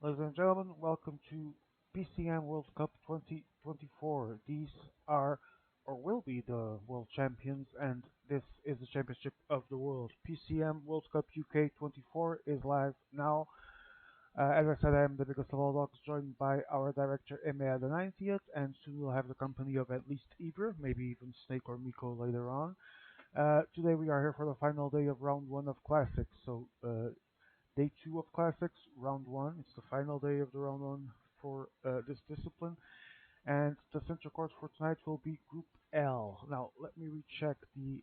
Ladies and gentlemen, welcome to PCM World Cup 2024. These are or will be the world champions, and this is the championship of the world. PCM World Cup UK 24 is live now. As I said, I am the biggest of all dogs, joined by our director Emea the 90th, and soon we'll have the company of at least Ibra, maybe even Snake or Miko later on. Today we are here for the final day of round one of Classics. Day two of Classics, round one. It's the final day of the round one for this discipline. And the center court for tonight will be Group L. Now, let me recheck. The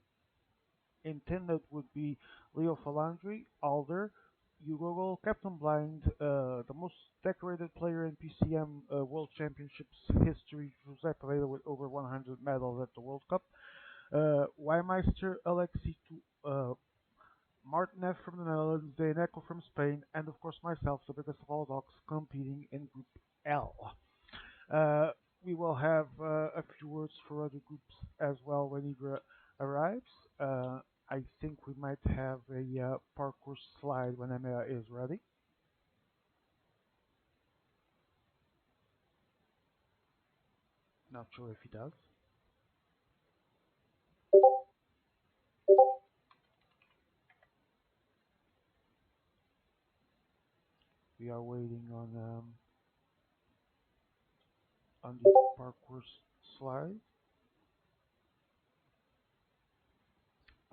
intended would be Leo Falandri, Alder, Hugo, Captain Blind, the most decorated player in PCM World Championships history, José Pereira, with over 100 medals at the World Cup, Weimeister, Alexi, Martin F. from the Netherlands, Zeyneko from Spain, and of course myself, the biggest of all dogs, competing in Group L. We will have a few words for other groups as well when Igra arrives. I think we might have a parkour slide when Emea is ready. Not sure if he does. We are waiting on the parkour slide.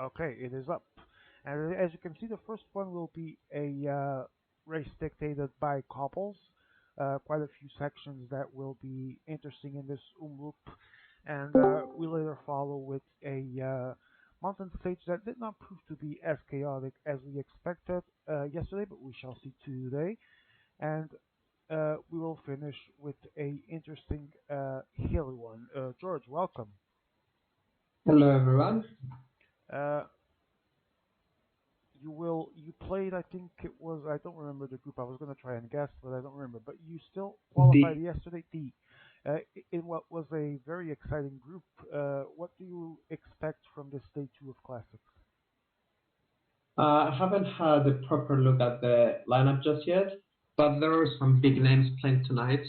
Okay, it is up. And as you can see, the first one will be a race dictated by couples. Quite a few sections that will be interesting in this loop. And we later follow with a mountain stage that did not prove to be as chaotic as we expected yesterday, but we shall see today. And we will finish with a interesting hilly one. George, welcome. Hello, everyone. You played, I think it was, I don't remember the group. I was going to try and guess, but I don't remember. But you still qualified yesterday, D. In what was a very exciting group. What do you expect from this day two of Classics? I haven't had a proper look at the lineup just yet, but there are some big names playing tonight,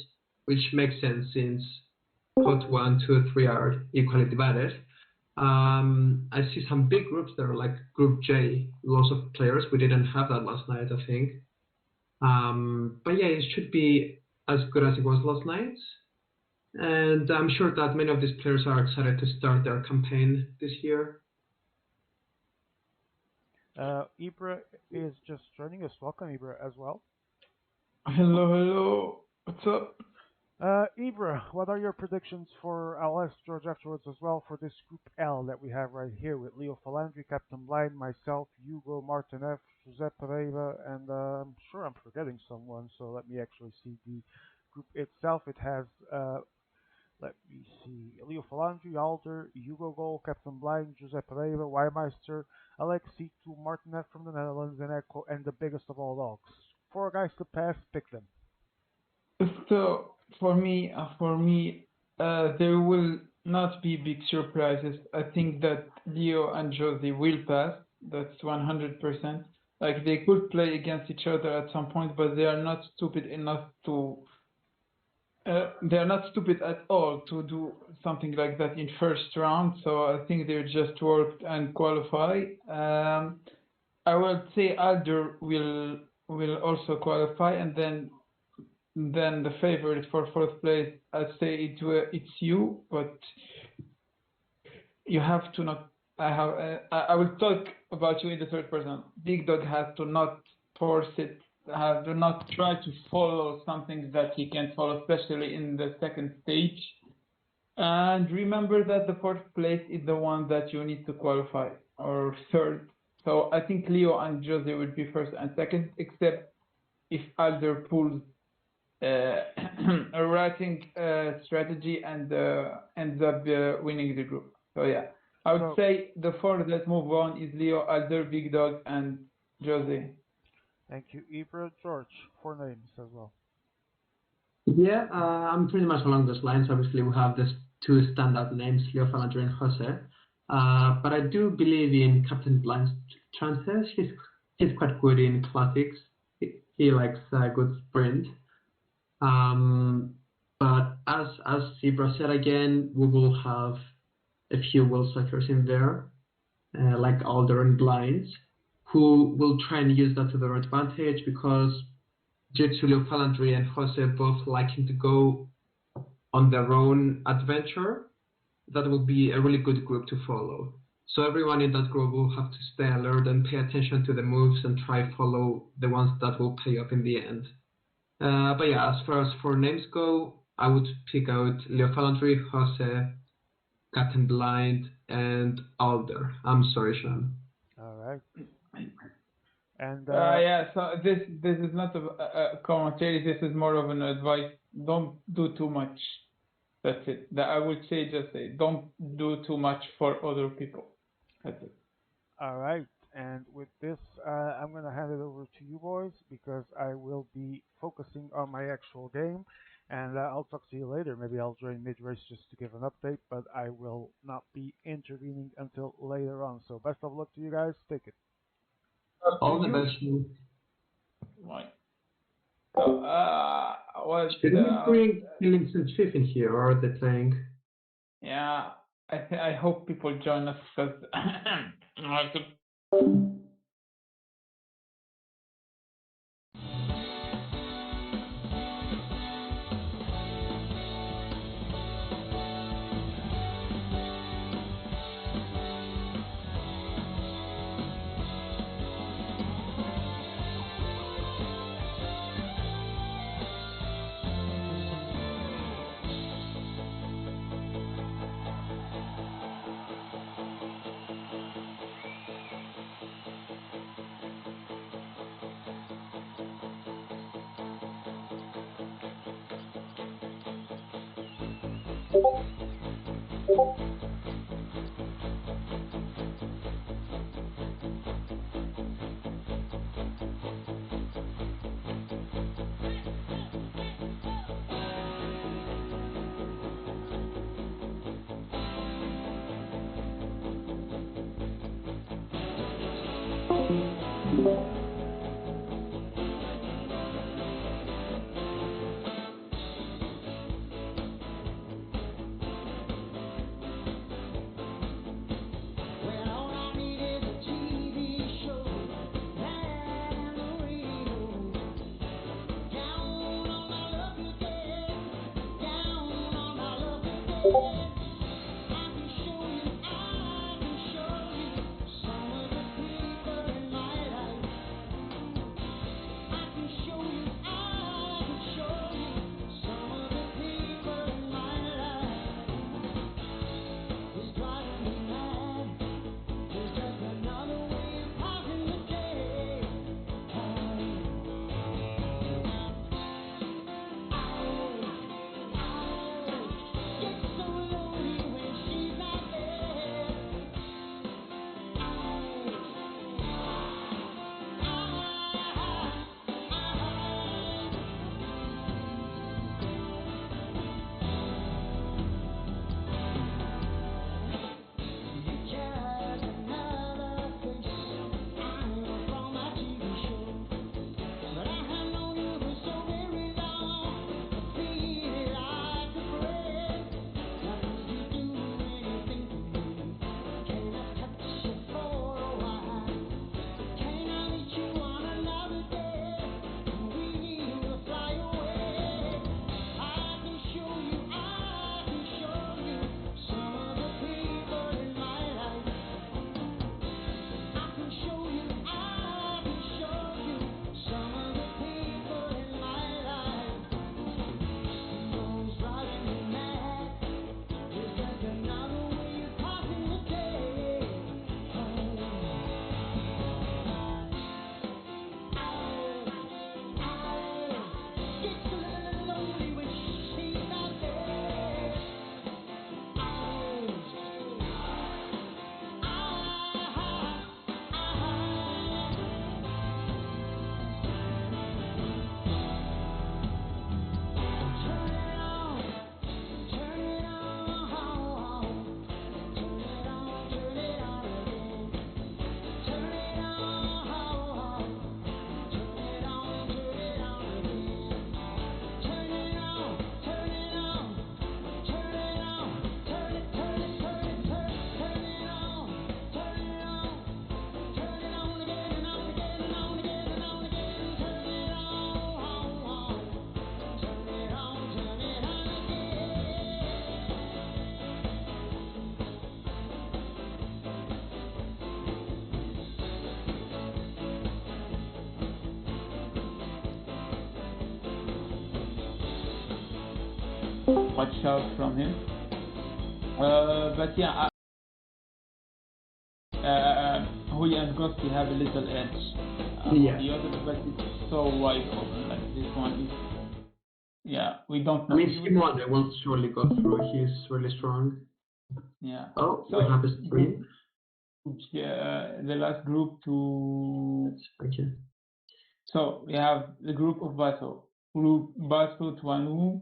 which makes sense since pot 1, 2, 3 are equally divided. I see some big groups there, like Group J, lots of players. We didn't have that last night, I think. But yeah, it should be as good as it was last night. And I'm sure that many of these players are excited to start their campaign this year. Ibra is just joining us. Welcome, Ibra, as well. Hello. What's up? Ibra, what are your predictions for, I'll ask George afterwards as well, for this Group L that we have right here with Leo Falandri, Captain Blind, myself, Hugo, Martin F., José Pereira, and I'm sure I'm forgetting someone, so let me actually see the group itself. It has, let me see, Leo Falandri, Alder, Hugo Gol, Captain Blind, José Pereira, Weimeister, Alexi, Martin F. from the Netherlands, and Echo, and the biggest of all dogs. 4 guys to pass, pick them. So for me, there will not be big surprises. I think that Leo and Josie will pass. That's 100%. Like, they could play against each other at some point, but they are not stupid enough to. They are not stupid at all to do something like that in first round. So I think they just work and qualify. I would say Alder will also qualify, and then the favorite for fourth place, I'd say it's you, but you have to not. I will talk about you in the third person. Big Dog has to not force it. Do not try to follow something that he can't follow, especially in the second stage. And remember that the fourth place is the one that you need to qualify, or third. So I think Leo and Jose will be first and second, except if Alder pulls a writing strategy and ends up winning the group. So yeah, I would say the 4 that move on is Leo, Alder, Big Dog, and Jose. Thank you, Ibra. George, 4 names as well. Yeah, I'm pretty much along those lines. Obviously, we have these 2 standout names, Leo Falandri and Jose. But I do believe in Captain Blind's chances. He's quite good in classics. He likes a good sprint. Um, but as Zebra said again, we will have a few wheel suckers in there, like Alder and Blinds, who will try and use that to their advantage because due to Leo Falandri and Jose both liking to go on their own adventure, that will be a really good group to follow. So everyone in that group will have to stay alert and pay attention to the moves and try follow the ones that will pay off in the end. But yeah, as far as for names go, I would pick out Leo Falandri, Jose, Captain Blind, and Alder. I'm sorry, Sean. All right. And Yeah, so this is not a commentary. This is more of an advice. Don't do too much. That's it. That I would say just say don't do too much for other people. That's it. all right. And with this, I'm gonna hand it over to you boys because I will be focusing on my actual game, and I'll talk to you later. Maybe I'll join mid-race just to give an update, but I will not be intervening until later on. So best of luck to you guys. Take it. Up to All the you. best. Sean. Right. So, what? Should we bring Killings and Fifth in here, or are they playing? Yeah, I hope people join us because watch out from him. But yeah, Hui and Gosti have a little edge. Yeah. The others, but it's so wide open. Like this one is, yeah, we don't I know. mean, Sim Wonder will surely go through. He's really strong. Yeah. Oh, So we have a stream. the last group to. Okay. So we have the group of Group Bato, Tuanu,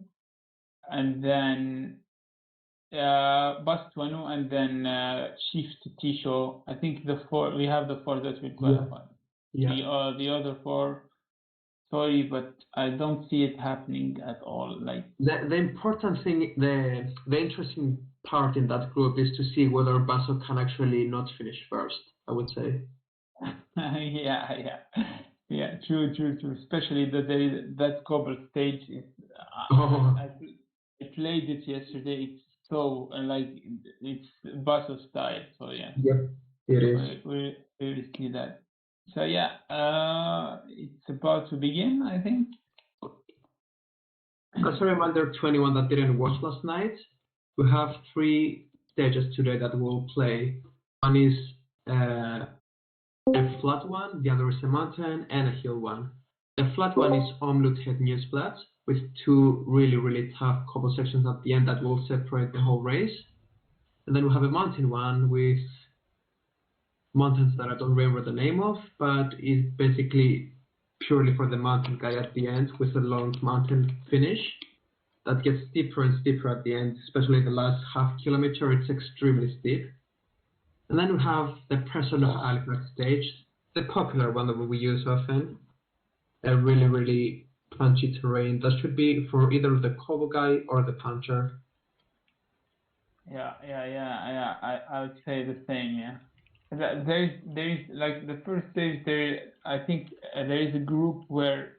and then Bas Tuanu, and then Shift Tisho. I think we have the four that will qualify. Yeah. The other four, sorry, but I don't see it happening at all. Like The important thing, the interesting part in that group is to see whether Basso can actually not finish first, I would say. yeah, true. Especially that there is that cobble stage. I played it yesterday. It's so like it's Basso style. So yeah. Yep, it is. We will see that. So yeah, it's about to begin, I think. As a reminder, 21 that didn't watch last night, we have 3 stages today that we'll play. One is a flat one, the other is a mountain, and a hill one. The flat one is Omlut Het Nieuwsblad, with 2 really tough cobble sections at the end that will separate the whole race. And then we have a mountain one with mountains that I don't remember the name of, but is basically purely for the mountain guy at the end with a long mountain finish that gets steeper and steeper at the end, especially the last half kilometer. It's extremely steep. And then we have the Person of Halifax stage, the popular one that we use often, a really punchy terrain that should be for either the cobble guy or the puncher. Yeah. I would say the same. Yeah. There is like the first stage. I think there is a group where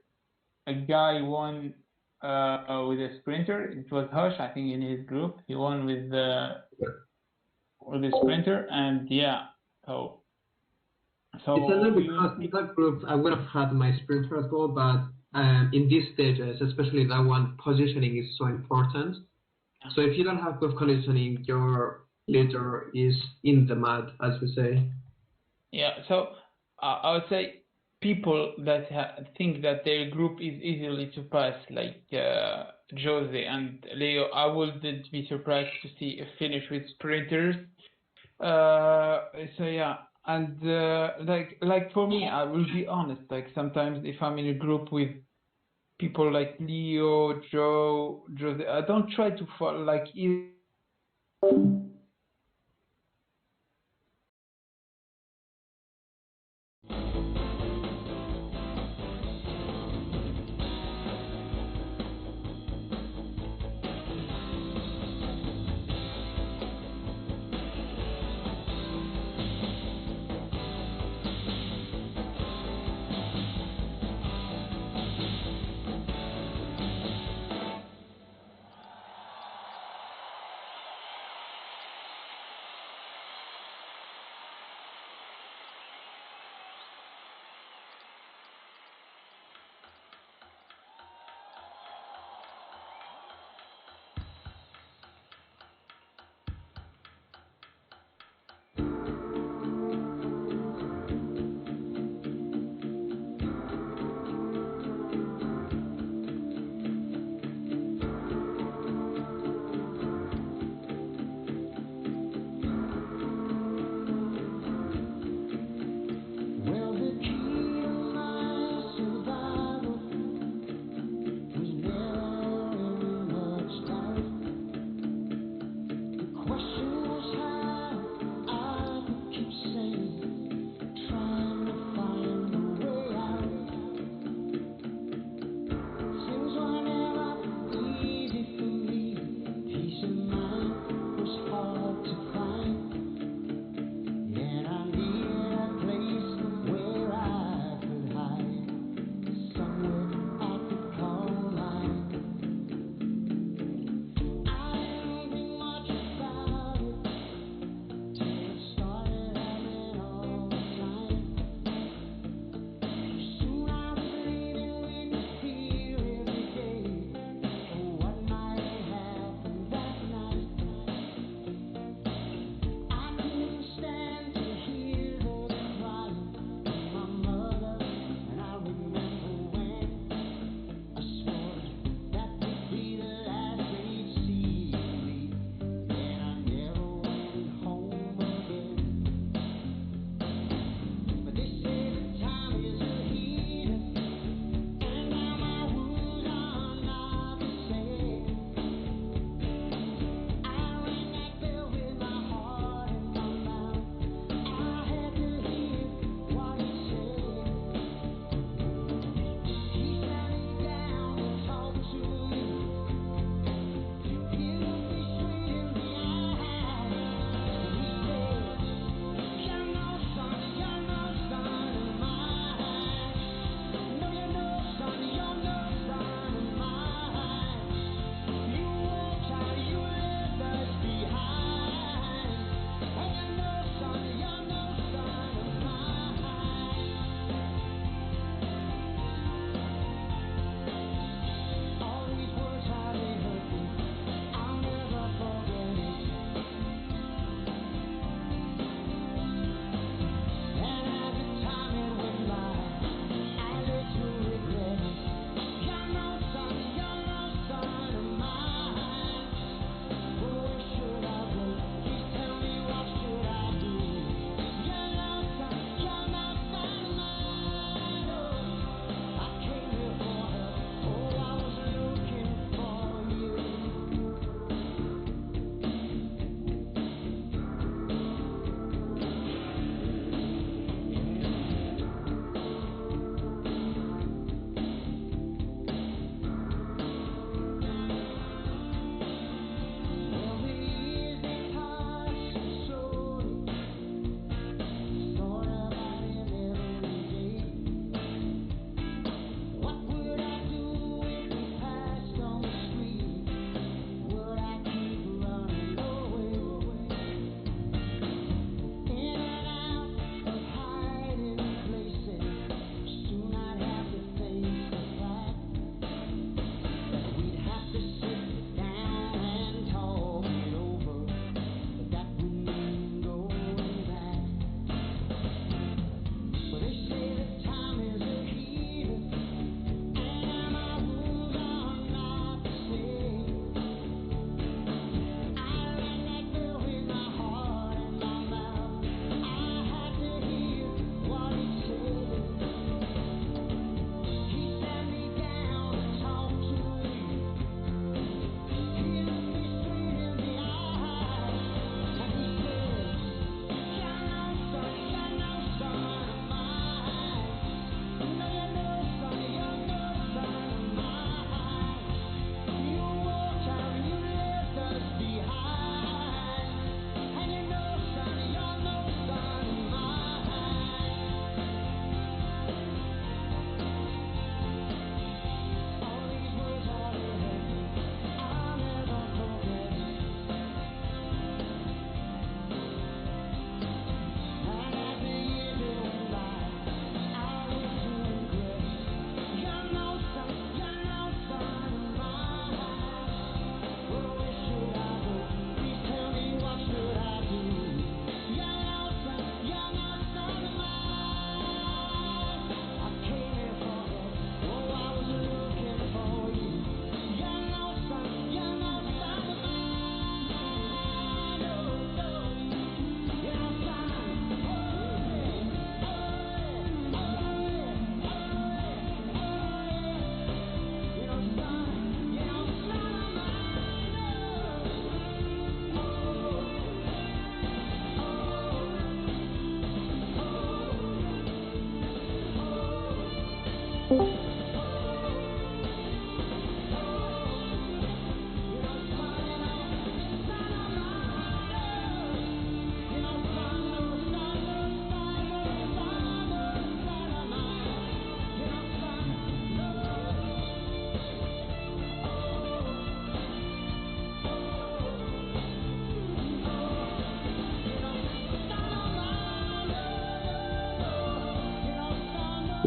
a guy won with a sprinter. It was Hush, I think, in his group. He won with the sprinter, and yeah. So it's a little because in that group I would have had my sprinter as well, but in these stages, especially that one, positioning is so important. So if you don't have good conditioning, your leader is in the mud, as we say. Yeah, so I would say people that think that their group is easily to pass, like Jose and Leo, I wouldn't be surprised to see a finish with sprinters. So yeah, and like for me, I will be honest. Like sometimes if I'm in a group with people like Leo, Joe, Jose, I don't try to follow like either.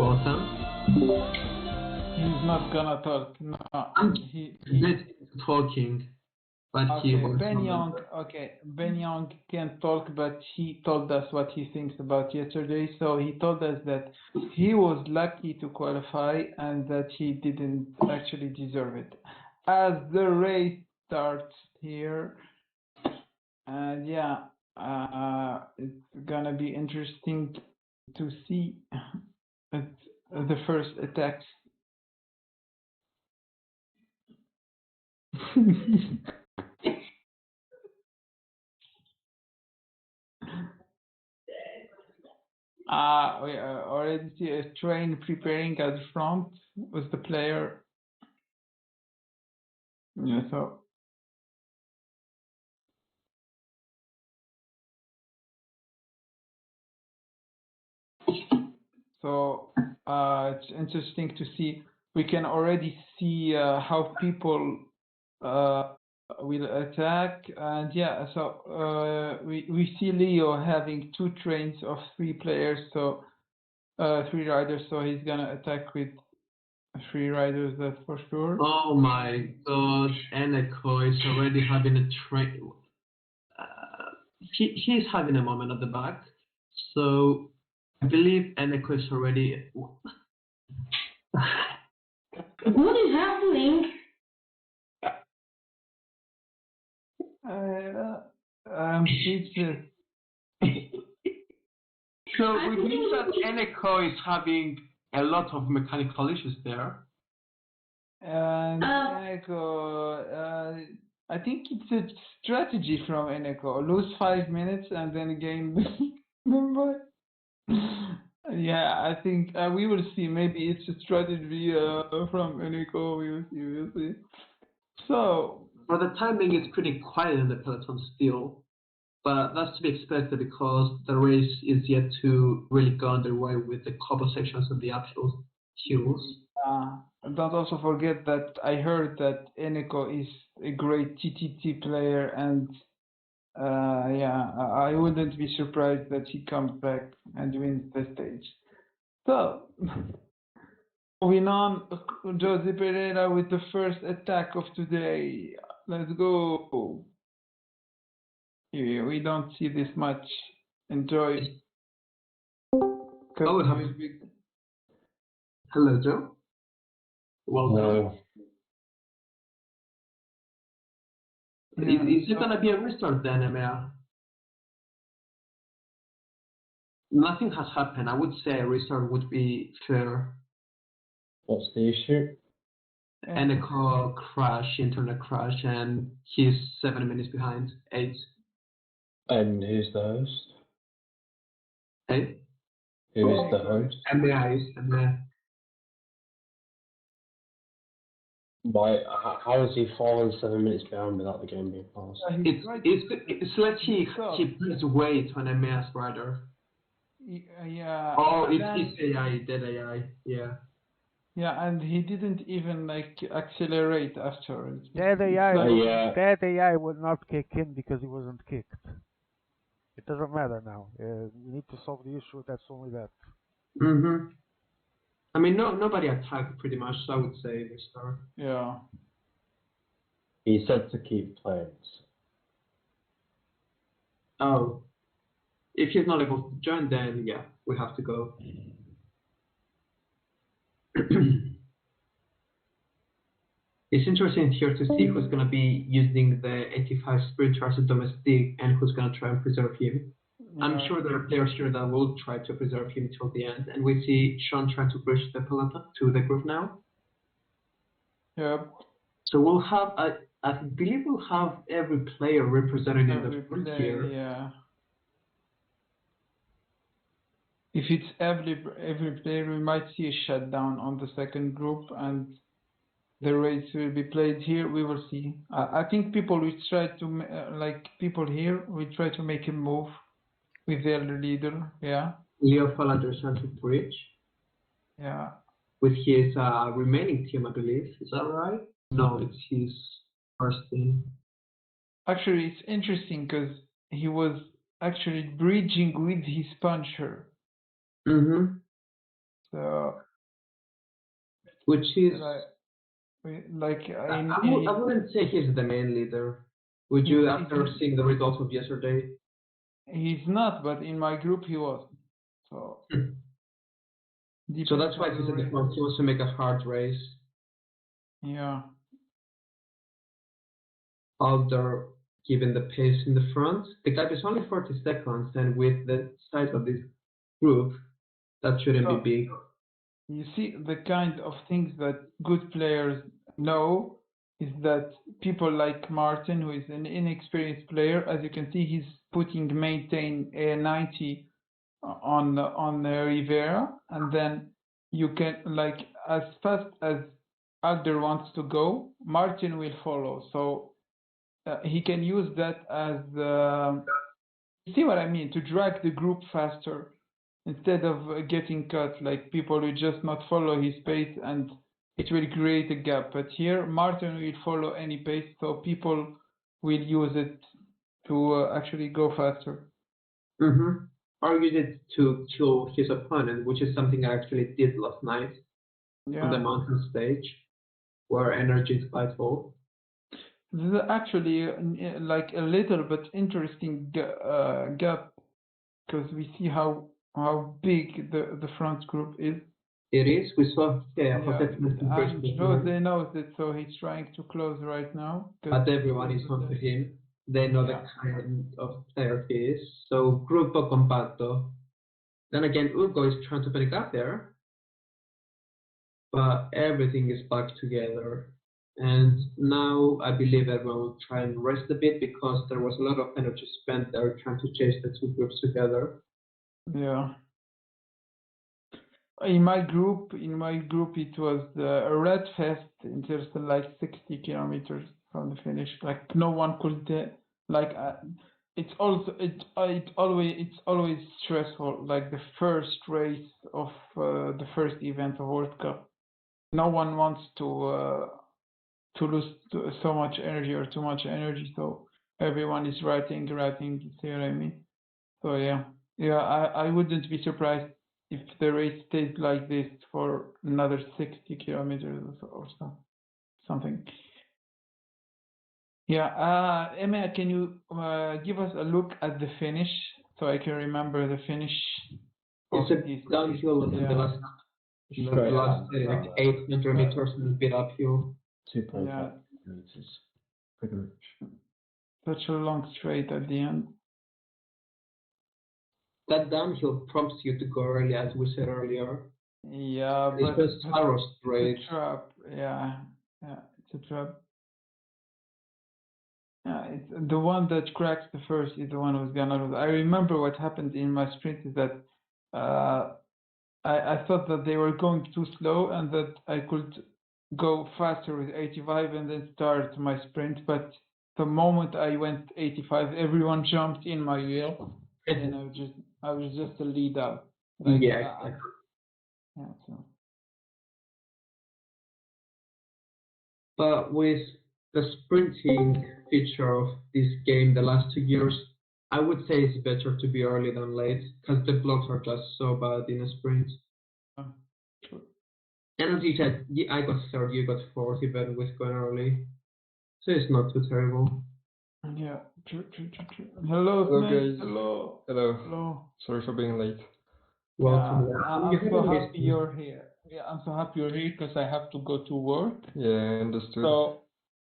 awesome. He's not gonna talk. No, I'm he dead talking, but he okay. was Ben Young can't talk, but he told us what he thinks about yesterday. So he told us that he was lucky to qualify and that he didn't actually deserve it. As the race starts here, and yeah, it's gonna be interesting to see the first attacks. We already see a train preparing at the front with the player. Yeah, so it's interesting to see. We can already see how people will attack, and yeah, so we see Leo having two trains of three players, so three riders, so he's gonna attack with three riders, that's for sure. Oh my god, Eneko is already having a train. He's having a moment at the back. So I believe Eneko is already. What is happening? I'm speechless. So we believe that Eneko is having a lot of mechanical issues there. And Eneko, I think it's a strategy from Eneko. Lose 5 minutes and then gain number. Yeah, I think we will see. Maybe it's a strategy from Eneko. We will see. So, For the timing, it's pretty quiet in the peloton still, but that's to be expected because the race is yet to really go underway with the couple sections of the uphill hills. don't also forget that I heard that Eneko is a great TTT player, and yeah, I wouldn't be surprised that he comes back and wins the stage. So, moving on, Jose Pereira with the first attack of today. Let's go. Yeah, we don't see this much. Enjoy. Oh, we have- Hello, Joe. Welcome. Is it gonna be a restart then, Emea? Nothing has happened. I would say a restart would be fair. What's the issue? Eneko crash, internet crash, and he's 7 minutes behind. 8. And who's the host? Hey? Who is the host? Emea is Emea. Why? How is he falling 7 minutes behind without the game being paused? It's like he brings weight on Emea's rider. Yeah. Oh, it's AI, dead AI, yeah. Yeah, and he didn't even like accelerate afterwards. That AI would not kick in because he wasn't kicked. It doesn't matter now. We need to solve the issue. That's only that. Mm-hmm. I mean, nobody attacked pretty much, so I would say restart. Yeah. He said to keep playing. Oh. If he's not able to join, then yeah, we have to go. It's interesting here to see who's going to be using the 85 Spirit Charge domestic and who's going to try and preserve him. Yeah. I'm sure there are players here that will try to preserve him till the end, and we see Sean trying to push the peloton to the group now. Yep. So we'll have, I believe we'll have every player represented in the front here. Yeah. If it's every player, we might see a shutdown on the second group, and the race will be played here. We will see. I think people will try to people here will try to make a move with their leader. Yeah. Leo Fallader trying to bridge. Yeah. With his remaining team, I believe. Is that right? No, it's his first team. Actually, it's interesting because he was actually bridging with his puncher. Mm-hmm. So Which is, like I wouldn't say he's the main leader. Would you, after seeing the results of yesterday? he's not, but in my group he was. So So that's why he's at the front. He wants to make a hard race. Yeah. Alder given the pace in the front. The gap is only 40 seconds, and with the size of this group, that shouldn't be big. You see, the kind of things that good players know is that people like Martin, who is an inexperienced player, as you can see, he's putting maintain a 90 on Rivera, and then you can, like, as fast as Alder wants to go, Martin will follow. So he can use that as you see what I mean, to drag the group faster instead of getting cut, like people will just not follow his pace and it will create a gap. But here, Martin will follow any pace, so people will use it to actually go faster. Mm-hmm. Or use it to kill his opponent, which is something I actually did last night on the mountain stage, where energy is vital. This is actually like a little bit interesting gap, because we see how big the front group is. It is. We saw and Jose knows it, so he's trying to close right now. But everyone is on to him. They know the kind of player he is. So Grupo Compacto. Then again, Ugo is trying to put a gap there. But everything is back together. And now I believe everyone will try and rest a bit because there was a lot of energy spent there trying to chase the two groups together. Yeah. In my group, it was a red fest in just like 60 kilometers from the finish. Like no one could, it's always stressful. Like the first race of the first event of World Cup, no one wants to lose so much energy or too much energy. So everyone is writing. You see what I mean? So yeah, I wouldn't be surprised if the race stays like this for another 60 kilometers or so, something. Yeah, Emma, can you give us a look at the finish so I can remember the finish? It's a downhill in the last, like 800 meters and a bit uphill. 2.5 meters. Pretty much. Such a long straight at the end. That downhill prompts you to go early, as we said earlier. Yeah, but it's a trap. Yeah, it's a trap. Yeah, it's the one that cracks the first is the one who's gonna lose. I remember what happened in my sprint is that I thought that they were going too slow and that I could go faster with 85 and then start my sprint. But the moment I went 85, everyone jumped in my wheel, and I was just a lead out. Like, so. But with the sprinting feature of this game the last 2 years, I would say it's better to be early than late because the blocks are just so bad in a sprint. True. And as you said, I got third, you got fourth, even with going early. So it's not too terrible. Yeah, true. Hello, guys. Hello. Sorry for being late. Welcome. I'm so happy you're here. Yeah, I'm so happy you're here because I have to go to work. Yeah, understood. So,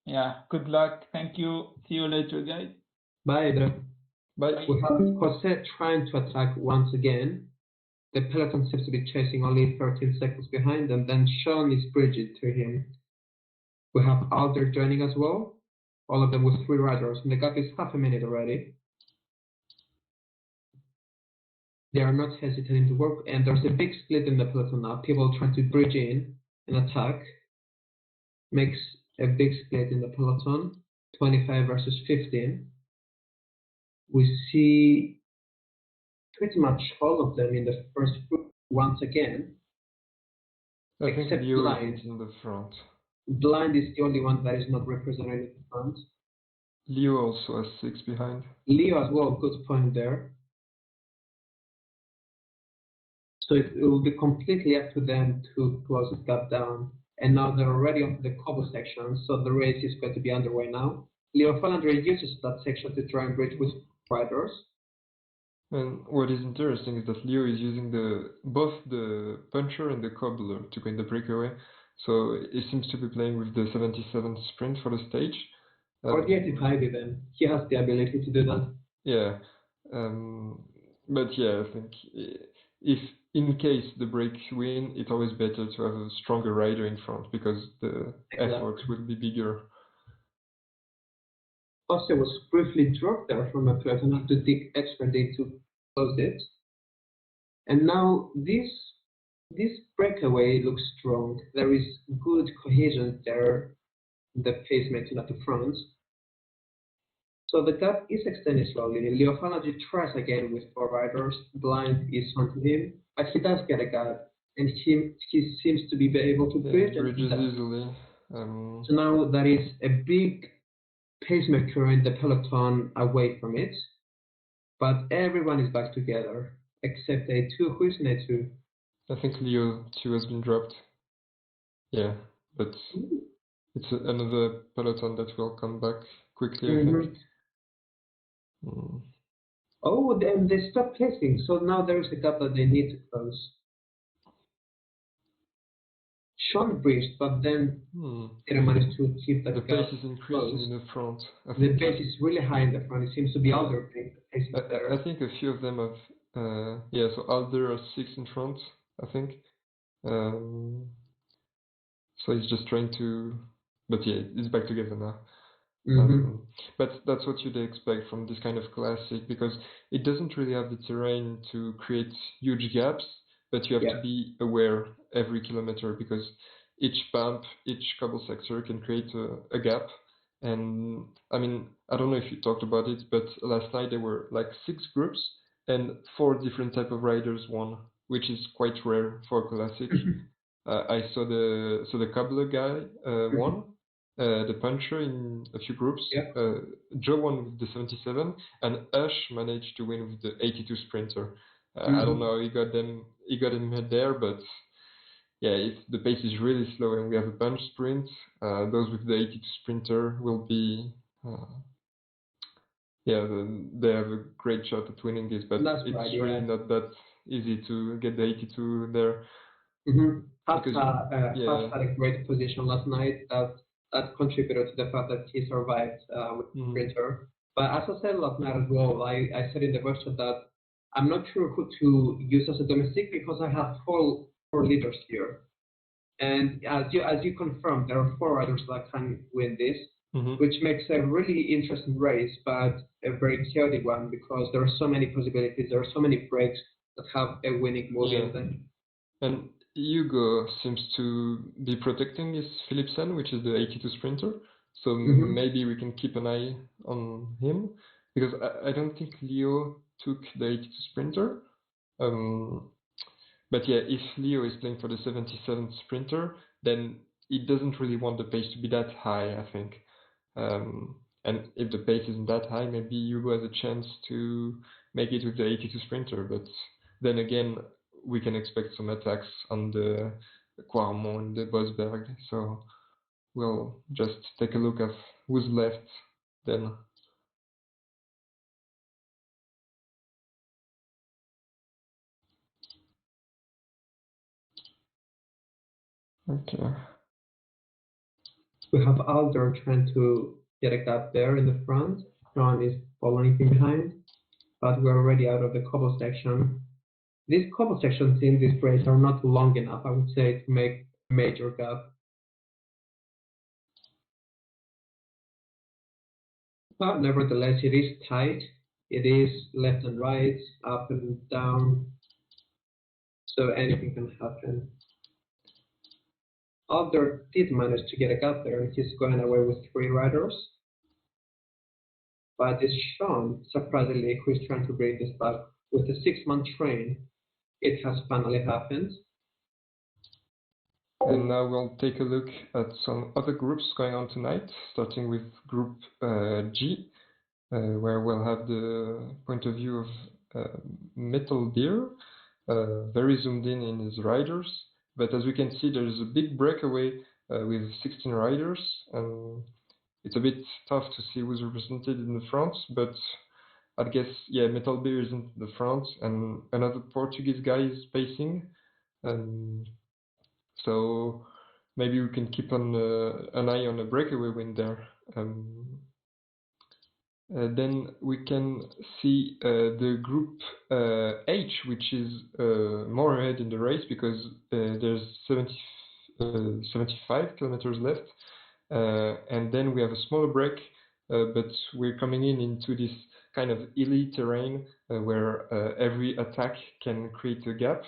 yeah, good luck. Thank you. See you later, guys. Bye, bro. Bye. We have Jose trying to attack once again. The peloton seems to be chasing only 13 seconds behind, and then Sean is bridged to him. We have Alder joining as well, all of them with 3 riders, and the gap is half a minute already. They are not hesitating to work, and there's a big split in the peloton now. People trying to bridge in and attack. Makes a big split in the peloton, 25 versus 15. We see pretty much all of them in the first group once again. I think Leo is in the front. Blind is the only one that is not represented in the front. Leo also has 6 behind. Leo as well, good point there. So it will be completely up to them to close this gap down. And now they're already onto the cobble section, so the race is going to be underway now. Leo Falandre uses that section to try and bridge with riders. And what is interesting is that Leo is using both the puncher and the cobbler to gain the breakaway. So he seems to be playing with the 77 sprint for the stage. Or the 85 even. He has the ability to do that. Yeah. But yeah, I think if in case the break win, it's always better to have a stronger rider in front because the effort will be bigger. Foster was briefly dropped there from a peloton, had to dig extra day to close it. And now this breakaway looks strong. There is good cohesion there, the pacemaking at the front. So the gap is extended slowly. Leo Falandre tries again with 4 riders. Blind is onto him, but he does get a gap, and he seems to be able to bridge. Bridges easily. So now there is a big pacemaker in the peloton away from it, but everyone is back together except A2. Who is in A2? I think Leo 2 has been dropped. Yeah, but it's another peloton that will come back quickly, I think. Oh, then they stopped placing, so now there is a gap that they need to close. Sean bridged, but then they managed to keep that the gap. The pace is increasing in the front. The pace is really high in the front. It seems to be Alder playing the pace there. I think a few of them have, so Alder has 6 in front, I think. So he's just trying to, but yeah, it's back together now. But that's what you'd expect from this kind of classic because it doesn't really have the terrain to create huge gaps, but you have to be aware every kilometer because each bump, each cobble sector can create a gap. And I mean, I don't know if you talked about it, but last night there were like 6 groups and 4 different type of riders won, which is quite rare for a classic. I saw the cobbler guy won. The puncher in a few groups. Joe won with the 77, and Ush managed to win with the 82 sprinter. I don't know, he got him there, but yeah, if the pace is really slow and we have a bunch sprint, those with the 82 sprinter will be, they have a great shot at winning this, but it's really not that easy to get the 82 there. Haas had a great position last night that contributed to the fact that he survived with the sprinter. But as I said last night as well, I said in the version that I'm not sure who to use as a domestic because I have four leaders here. And as you confirmed, there are 4 riders that can win this, which makes a really interesting race, but a very chaotic one because there are so many possibilities, there are so many breaks that have a winning move in them. And Hugo seems to be protecting his Philipsen, which is the 82 sprinter. So maybe we can keep an eye on him because I don't think Leo took the 82 sprinter. But yeah, if Leo is playing for the 77 sprinter, then he doesn't really want the pace to be that high, I think. And if the pace isn't that high, maybe Hugo has a chance to make it with the 82 sprinter. But then again, we can expect some attacks on the Quarmont and the Bosberg. So we'll just take a look at who's left then. Okay. We have Alder trying to get a gap there in the front. John is following him behind, but we're already out of the cobble section. These cobble sections in this race are not long enough, I would say, to make a major gap. But nevertheless, it is tight. It is left and right, up and down. So anything can happen. Alder did manage to get a gap there, and he's going away with 3 riders. But it's Sean, surprisingly, who is trying to bring this back with a 6-month train. It has finally happened. And now we'll take a look at some other groups going on tonight, starting with Group G, where we'll have the point of view of Metal Beer, very zoomed in his riders. But as we can see, there's a big breakaway with 16 riders, and it's a bit tough to see who's represented in the front, but I guess, yeah, Metal Beer is in the front, and another Portuguese guy is pacing. So maybe we can keep an eye on a breakaway win there. Then we can see the group H, which is more ahead in the race because there's 75 kilometers left. And then we have a smaller break, but we're coming into this kind of hilly terrain where every attack can create a gap.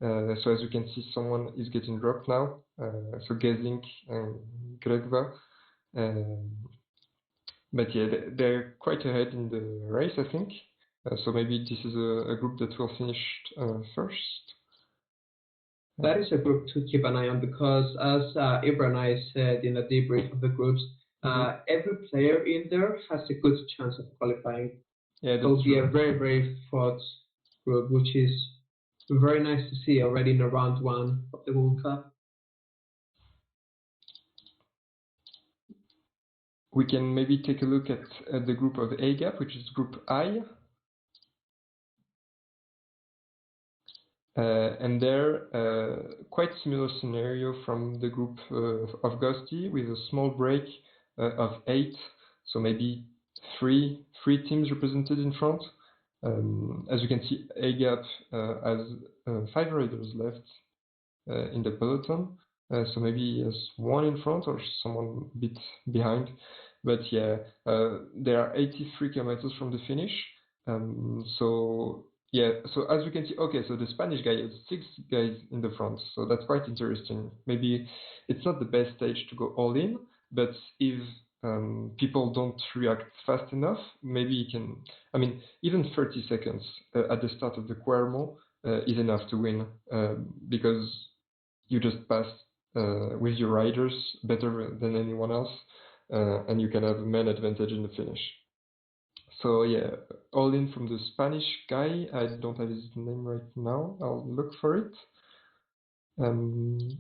So as you can see, someone is getting dropped now. So Gesink and Gregva. But yeah, they're quite ahead in the race, I think. So maybe this is a group that will finish first. That is a group to keep an eye on because, as Ibra and I said in a debrief of the groups, every player in there has a good chance of qualifying. Yeah, It will that's be true. a very, very fought group, which is very nice to see already in the round one of the World Cup. We can maybe take a look at the group of A gap, which is group I. And there, quite similar scenario from the group of Ghosty with a small break of 8, so maybe three teams represented in front. As you can see, A gap has 5 riders left in the peloton, so maybe he has 1 in front or someone a bit behind. But yeah, there are 83 kilometers from the finish. So yeah, so as we can see, okay, so the Spanish guy has 6 guys in the front, so that's quite interesting. Maybe it's not the best stage to go all in, but if people don't react fast enough, maybe you can, I mean, even 30 seconds at the start of the Cuermo is enough to win, because you just pass with your riders better than anyone else, and you can have a man advantage in the finish. So yeah, all in from the Spanish guy. I don't have his name right now. I'll look for it. And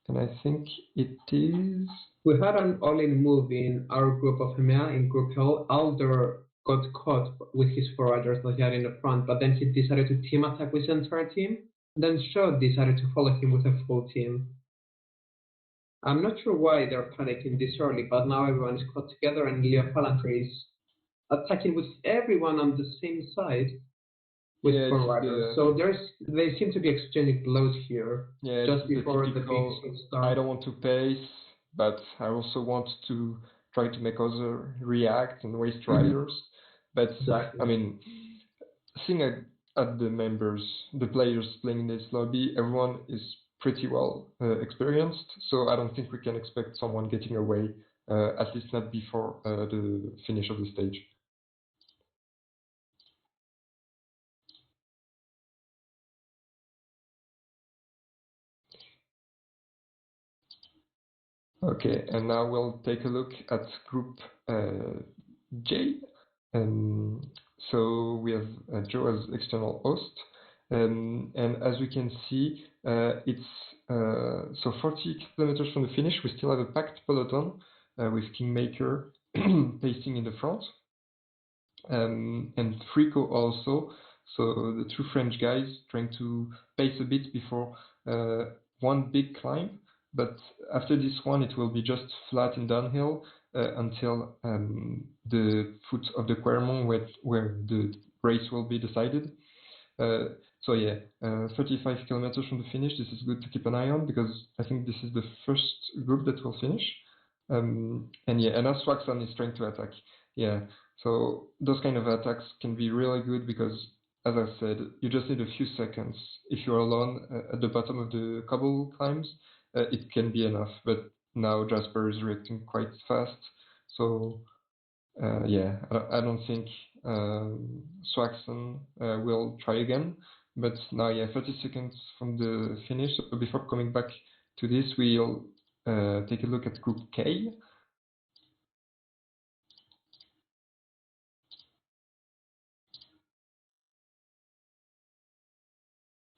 I think it is. We had an all-in move in our group of EMEA in Group L. Alder got caught with his 4 riders that he had in the front, but then he decided to team attack with the entire team. Then Shaw decided to follow him with a full team. I'm not sure why they're panicking this early, but now everyone is caught together and Leo Palantir is attacking with everyone on the same side with Yeah, 4 it's riders. So they seem to be exchanging blows here yeah, just it's the before the big typical, swing starts. I don't want to pace, but I also want to try to make others react and waste riders. But Exactly. I mean, seeing at the members, the players playing in this lobby, everyone is pretty well experienced, so I don't think we can expect someone getting away, at least not before the finish of the stage. Okay, and now we'll take a look at group J. So we have Joe as external host. And as we can see, it's so 40 kilometers from the finish. We still have a packed peloton with Kingmaker pacing in the front, and Frico also. So the 2 French guys trying to pace a bit before one big climb. But after this one, it will be just flat and downhill until the foot of the Quermont, where the race will be decided. So yeah, 35 kilometers from the finish. This is good to keep an eye on because I think this is the first group that will finish. And yeah, and as Swaxan is trying to attack. Yeah, so those kind of attacks can be really good because, as I said, you just need a few seconds. If you're alone at the bottom of the cobble climbs, it can be enough. But now Jasper is reacting quite fast, so yeah, I don't think Swaxon will try again. But now, yeah, 30 seconds from the finish. So before coming back to this, we'll take a look at Group K.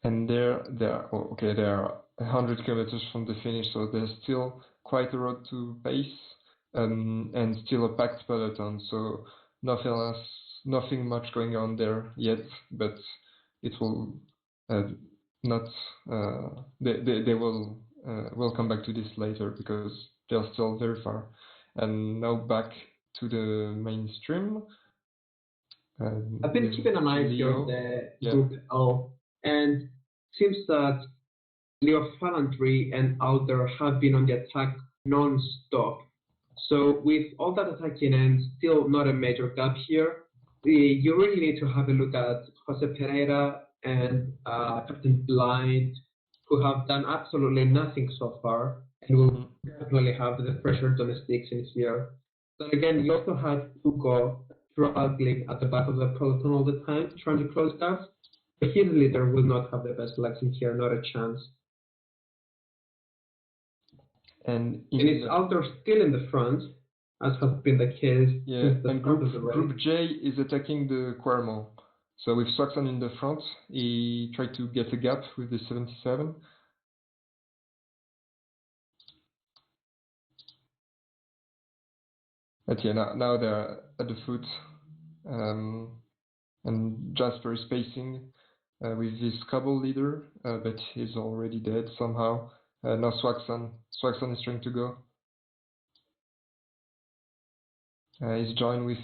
and they are 100 kilometers from the finish, so there's still quite a road to pace, and still a packed peloton. So nothing much going on there yet, but it will not. They will come back to this later because they're still very far. And now back to the mainstream. I've been keeping an eye here on the Group L, and seems that Leo Falandry and Alder have been on the attack non-stop. So with all that attacking and still not a major gap here, you really need to have a look at Jose Pereira and Captain Blind, who have done absolutely nothing so far and will definitely have the pressure domestics in here. But again, you also had Hugo struggling at the back of the peloton all the time, trying to close gaps. But his leader will not have the best legs in here, not a chance. And it's Alder still in the front, as has been the case since the and start of the race. Group J is attacking the Quarmont. So with Swaxon in the front, he tried to get a gap with the 77. But yeah, now they're at the foot, and Jasper is pacing with his Cobble leader, but he's already dead somehow. Now Swaxon is trying to go. He's joined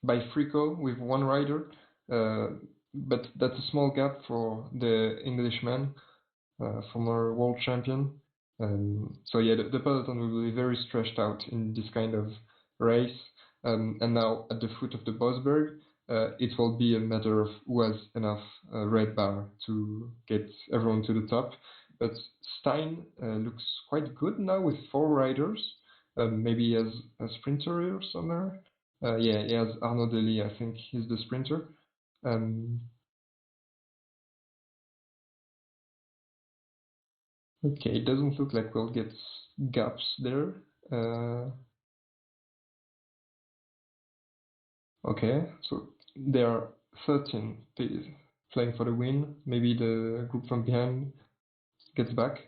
by Frico with one rider, but that's a small gap for the Englishman, former world champion. So yeah, the peloton will be very stretched out in this kind of race. And now at the foot of the Bosberg, it will be a matter of who has enough red bar to get everyone to the top. But Stein looks quite good now with 4 riders. Maybe as a sprinter or somewhere. Yeah, he has Arnaud Delis, I think he's the sprinter. Okay, it doesn't look like we'll get gaps there. Okay, so there are 13 playing for the win. Maybe the group from behind gets back.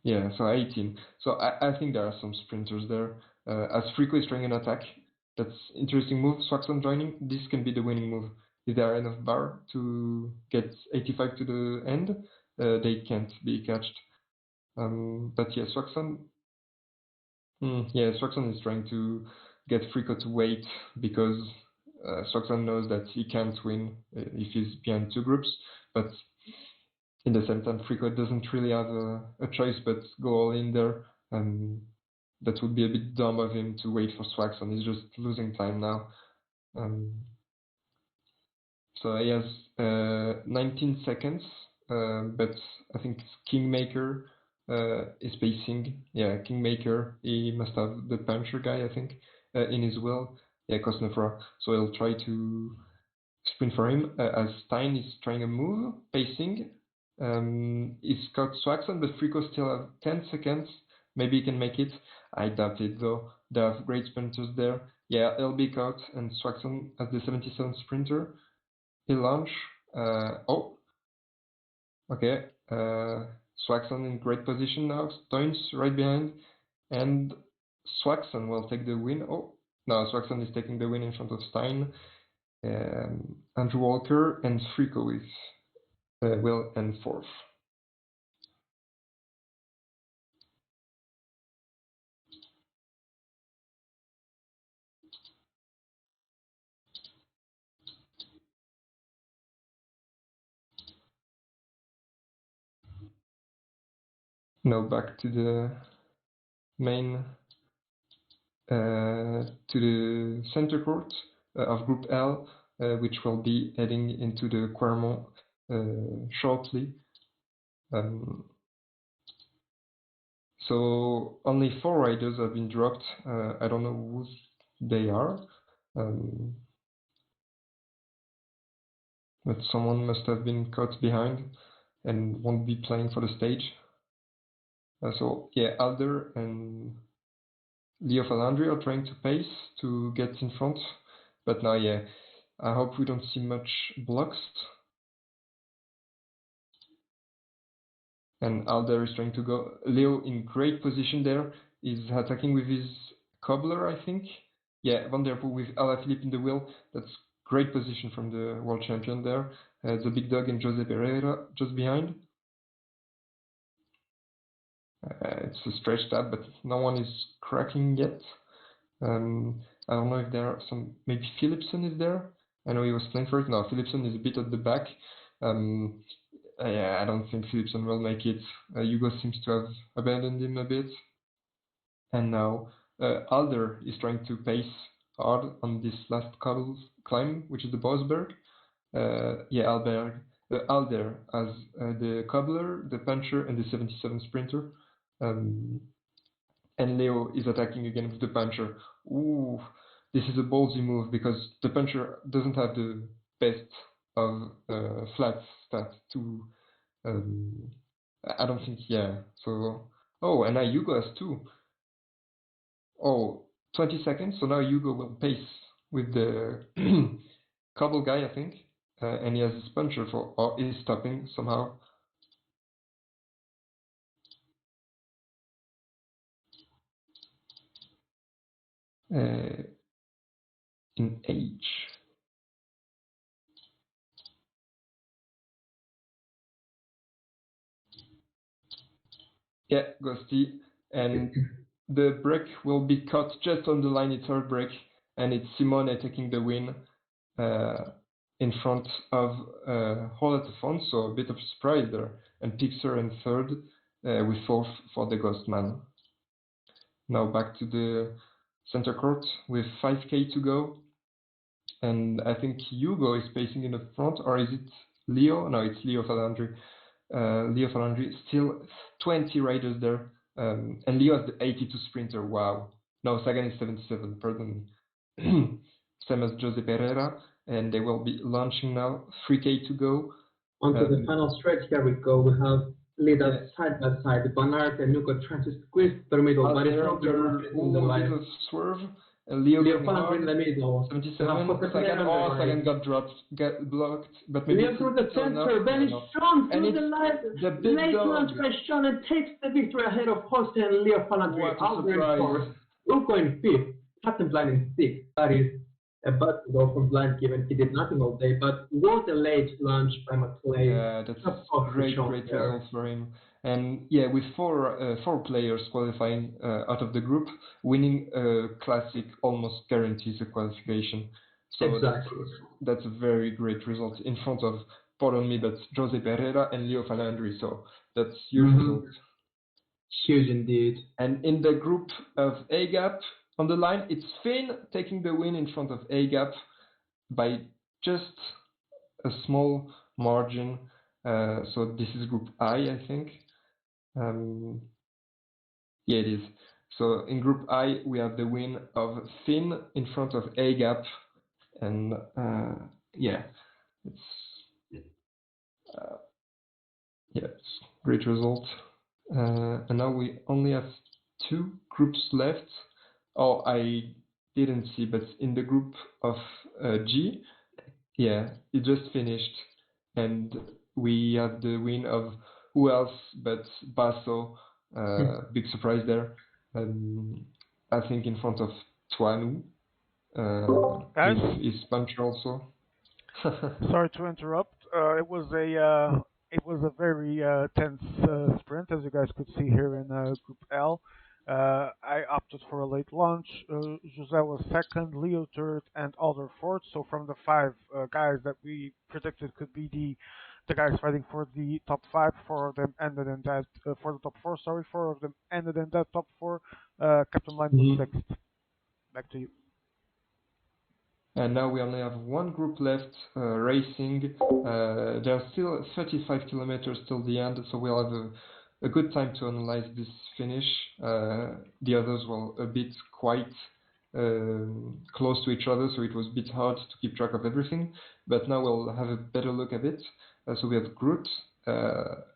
Yeah, so 18. So I think there are some sprinters there. As Frico is trying an attack, that's interesting move. Swaxon joining, this can be the winning move. If there are enough bar to get 85 to the end, they can't be catched. But yeah, Swaxon is trying to get Frico to wait because Swaxon knows that he can't win if he's behind 2 groups, but in the same time, Frico doesn't really have a choice but go all in there. That would be a bit dumb of him to wait for Swaxon. He's just losing time now. So he has 19 seconds, but I think Kingmaker is pacing. Yeah, Kingmaker, he must have the puncher guy, I think, in his will. Yeah, Cosnefra. So he'll try to sprint for him as Stein is trying a move, pacing. He's got Swaxon, but Frico still have 10 seconds. Maybe he can make it. I doubt it though. They have great sprinters there. Yeah, LB caught and Swaxon as the 77 sprinter. He'll launch. Okay. Swaxon in great position now. Stoins right behind. And Swaxon will take the win. Oh, no, Swaxon is taking the win in front of Stein. Andrew Walker and Frico with Will and 4th. Now back to the main, to the center court of Group L, which will be heading into the Quarmont shortly. So only 4 riders have been dropped. I don't know who they are, but someone must have been caught behind and won't be playing for the stage. So yeah, Alder and Leo Falandri are trying to pace to get in front, but now yeah, I hope we don't see much blocks. and Alder is trying to go. Leo in great position there, is attacking with his cobbler, I think. Yeah, Van der Poel with Alaphilippe in the wheel. That's great position from the world champion there. The big dog and Jose Pereira just behind. It's a stretch tab, but no one is cracking yet. I don't know if there are some. Maybe Philipson is there. I know he was playing for it. No, Philipson is a bit at the back. Yeah, I don't think Philipson will make it. Hugo seems to have abandoned him a bit. And now Alder is trying to pace hard on this last cobble climb, which is the Bosberg. Yeah, Alder as the cobbler, the puncher, and the 77 sprinter. And Leo is attacking again with the puncher. Ooh, this is a ballsy move because the puncher doesn't have the best of flat stat to. I don't think, yeah. So, oh, and now Hugo has two. Oh, 20 seconds. So now Hugo will pace with the cobble guy, I think. And he has his puncher for, or is stopping somehow. In age. Yeah, Ghosty. And the break will be cut just on the line, it's third break, and it's Simone taking the win in front of Holatafon, so a bit of surprise there, and Pixar in third with fourth for the Ghostman. Now back to the center court with 5k to go, and I think Hugo is pacing in the front, or is it Leo? No, it's Leo Falandri. Leo Falandri, still 20 riders there. And Leo has the 82 sprinter, wow. No, Sagan is 77, pardon me. Same as Jose Pereira, and they will be launching now, 3k to go. Onto the final stretch, here we go. We have leaders side by side, Bernard and Nuko trying to squeeze the middle, but it's not the line. Bit of swerve. Leo Falandri in the middle. 77, Sagan got dropped, got blocked, but maybe Leo through the center, very strong through the line. The big late dog. launch by Sean and takes the victory ahead of Jose and Leo Falandri. What a Alder in surprise. fourth, Uko in fifth, Captain Blind in sixth. That is a bad goal from Blind given he did nothing all day, but what a late launch by McLean. Yeah, that's great result for him. And yeah, with four players qualifying out of the group, winning a classic almost guarantees a qualification. So exactly. That's a very great result in front of, pardon me, but Jose Pereira and Leo Falandri. So that's huge result. Huge indeed. And in the group of A Gap on the line, it's Finn taking the win in front of A Gap by just a small margin. So this is group I think. Yeah, it is. So in group I, we have the win of Finn in front of A Gap. And yeah, it's great result. And now we only have two groups left. Oh, I didn't see, but in the group of G, yeah, it just finished, and we have the win of who else but Basso. Big surprise there. I think in front of Tuanu. Guys? With his puncher also. Sorry to interrupt. It was a very tense sprint, as you guys could see here in Group L. I opted for a late launch. Jose was second, Leo third, and Alder fourth. So from the five guys that we predicted could be the guys fighting for the top five, four of them ended in that for the top four. Sorry, four of them ended in that top four. Captain Line was sixth. Back to you. And now we only have one group left racing. There are still 35 kilometers till the end, so we'll have a good time to analyze this finish. The others were a bit quite close to each other, so it was a bit hard to keep track of everything. But now we'll have a better look at it. So we have Groot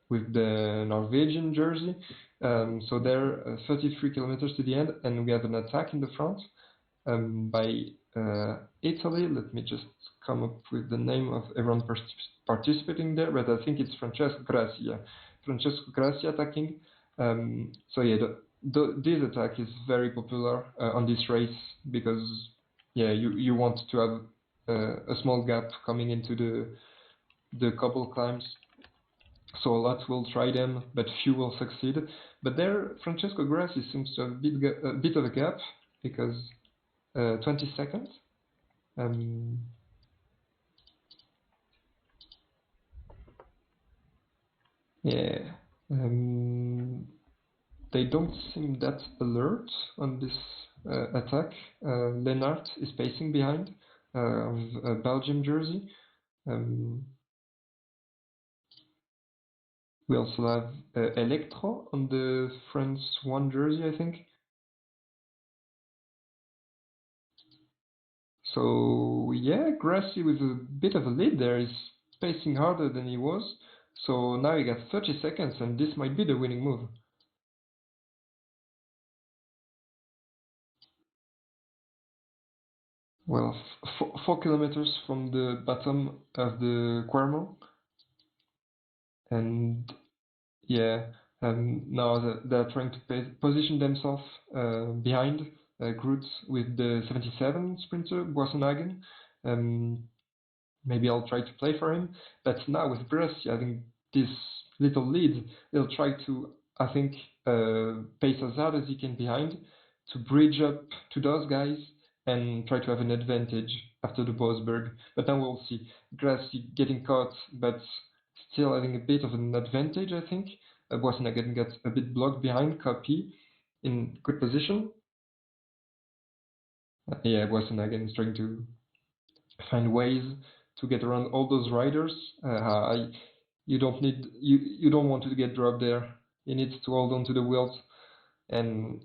with the Norwegian jersey. So they're 33 kilometers to the end, and we have an attack in the front by Italy. Let me just come up with the name of everyone participating there, but I think it's Francesco Gracia. Francesco Grassi attacking. So yeah, this attack is very popular on this race because yeah, you want to have a small gap coming into the couple climbs. So a lot will try them, but few will succeed. But there, Francesco Grassi seems to have a bit of a gap because 20 seconds. Yeah. They don't seem that alert on this attack. Lennart is pacing behind with a Belgium jersey. We also have Electro on the France 1 jersey, I think. So yeah, Grassi with a bit of a lead there is pacing harder than he was. So now he got 30 seconds and this might be the winning move. Well, 4 kilometers from the bottom of the Quarmo. And yeah, now they're trying to position themselves behind Groot with the 77 sprinter, Boissenhagen. Maybe I'll try to play for him. But now with Grassi having this little lead, he'll try to, I think, pace as hard as he can behind to bridge up to those guys and try to have an advantage after the Bosberg. But now we'll see. Grassi getting caught, but still having a bit of an advantage, I think. Boissenhagen gets a bit blocked behind, Copy in good position. Yeah, Boissenhagen is trying to find ways to get around all those riders. You don't want to get dropped there. He needs to hold on to the wheels, and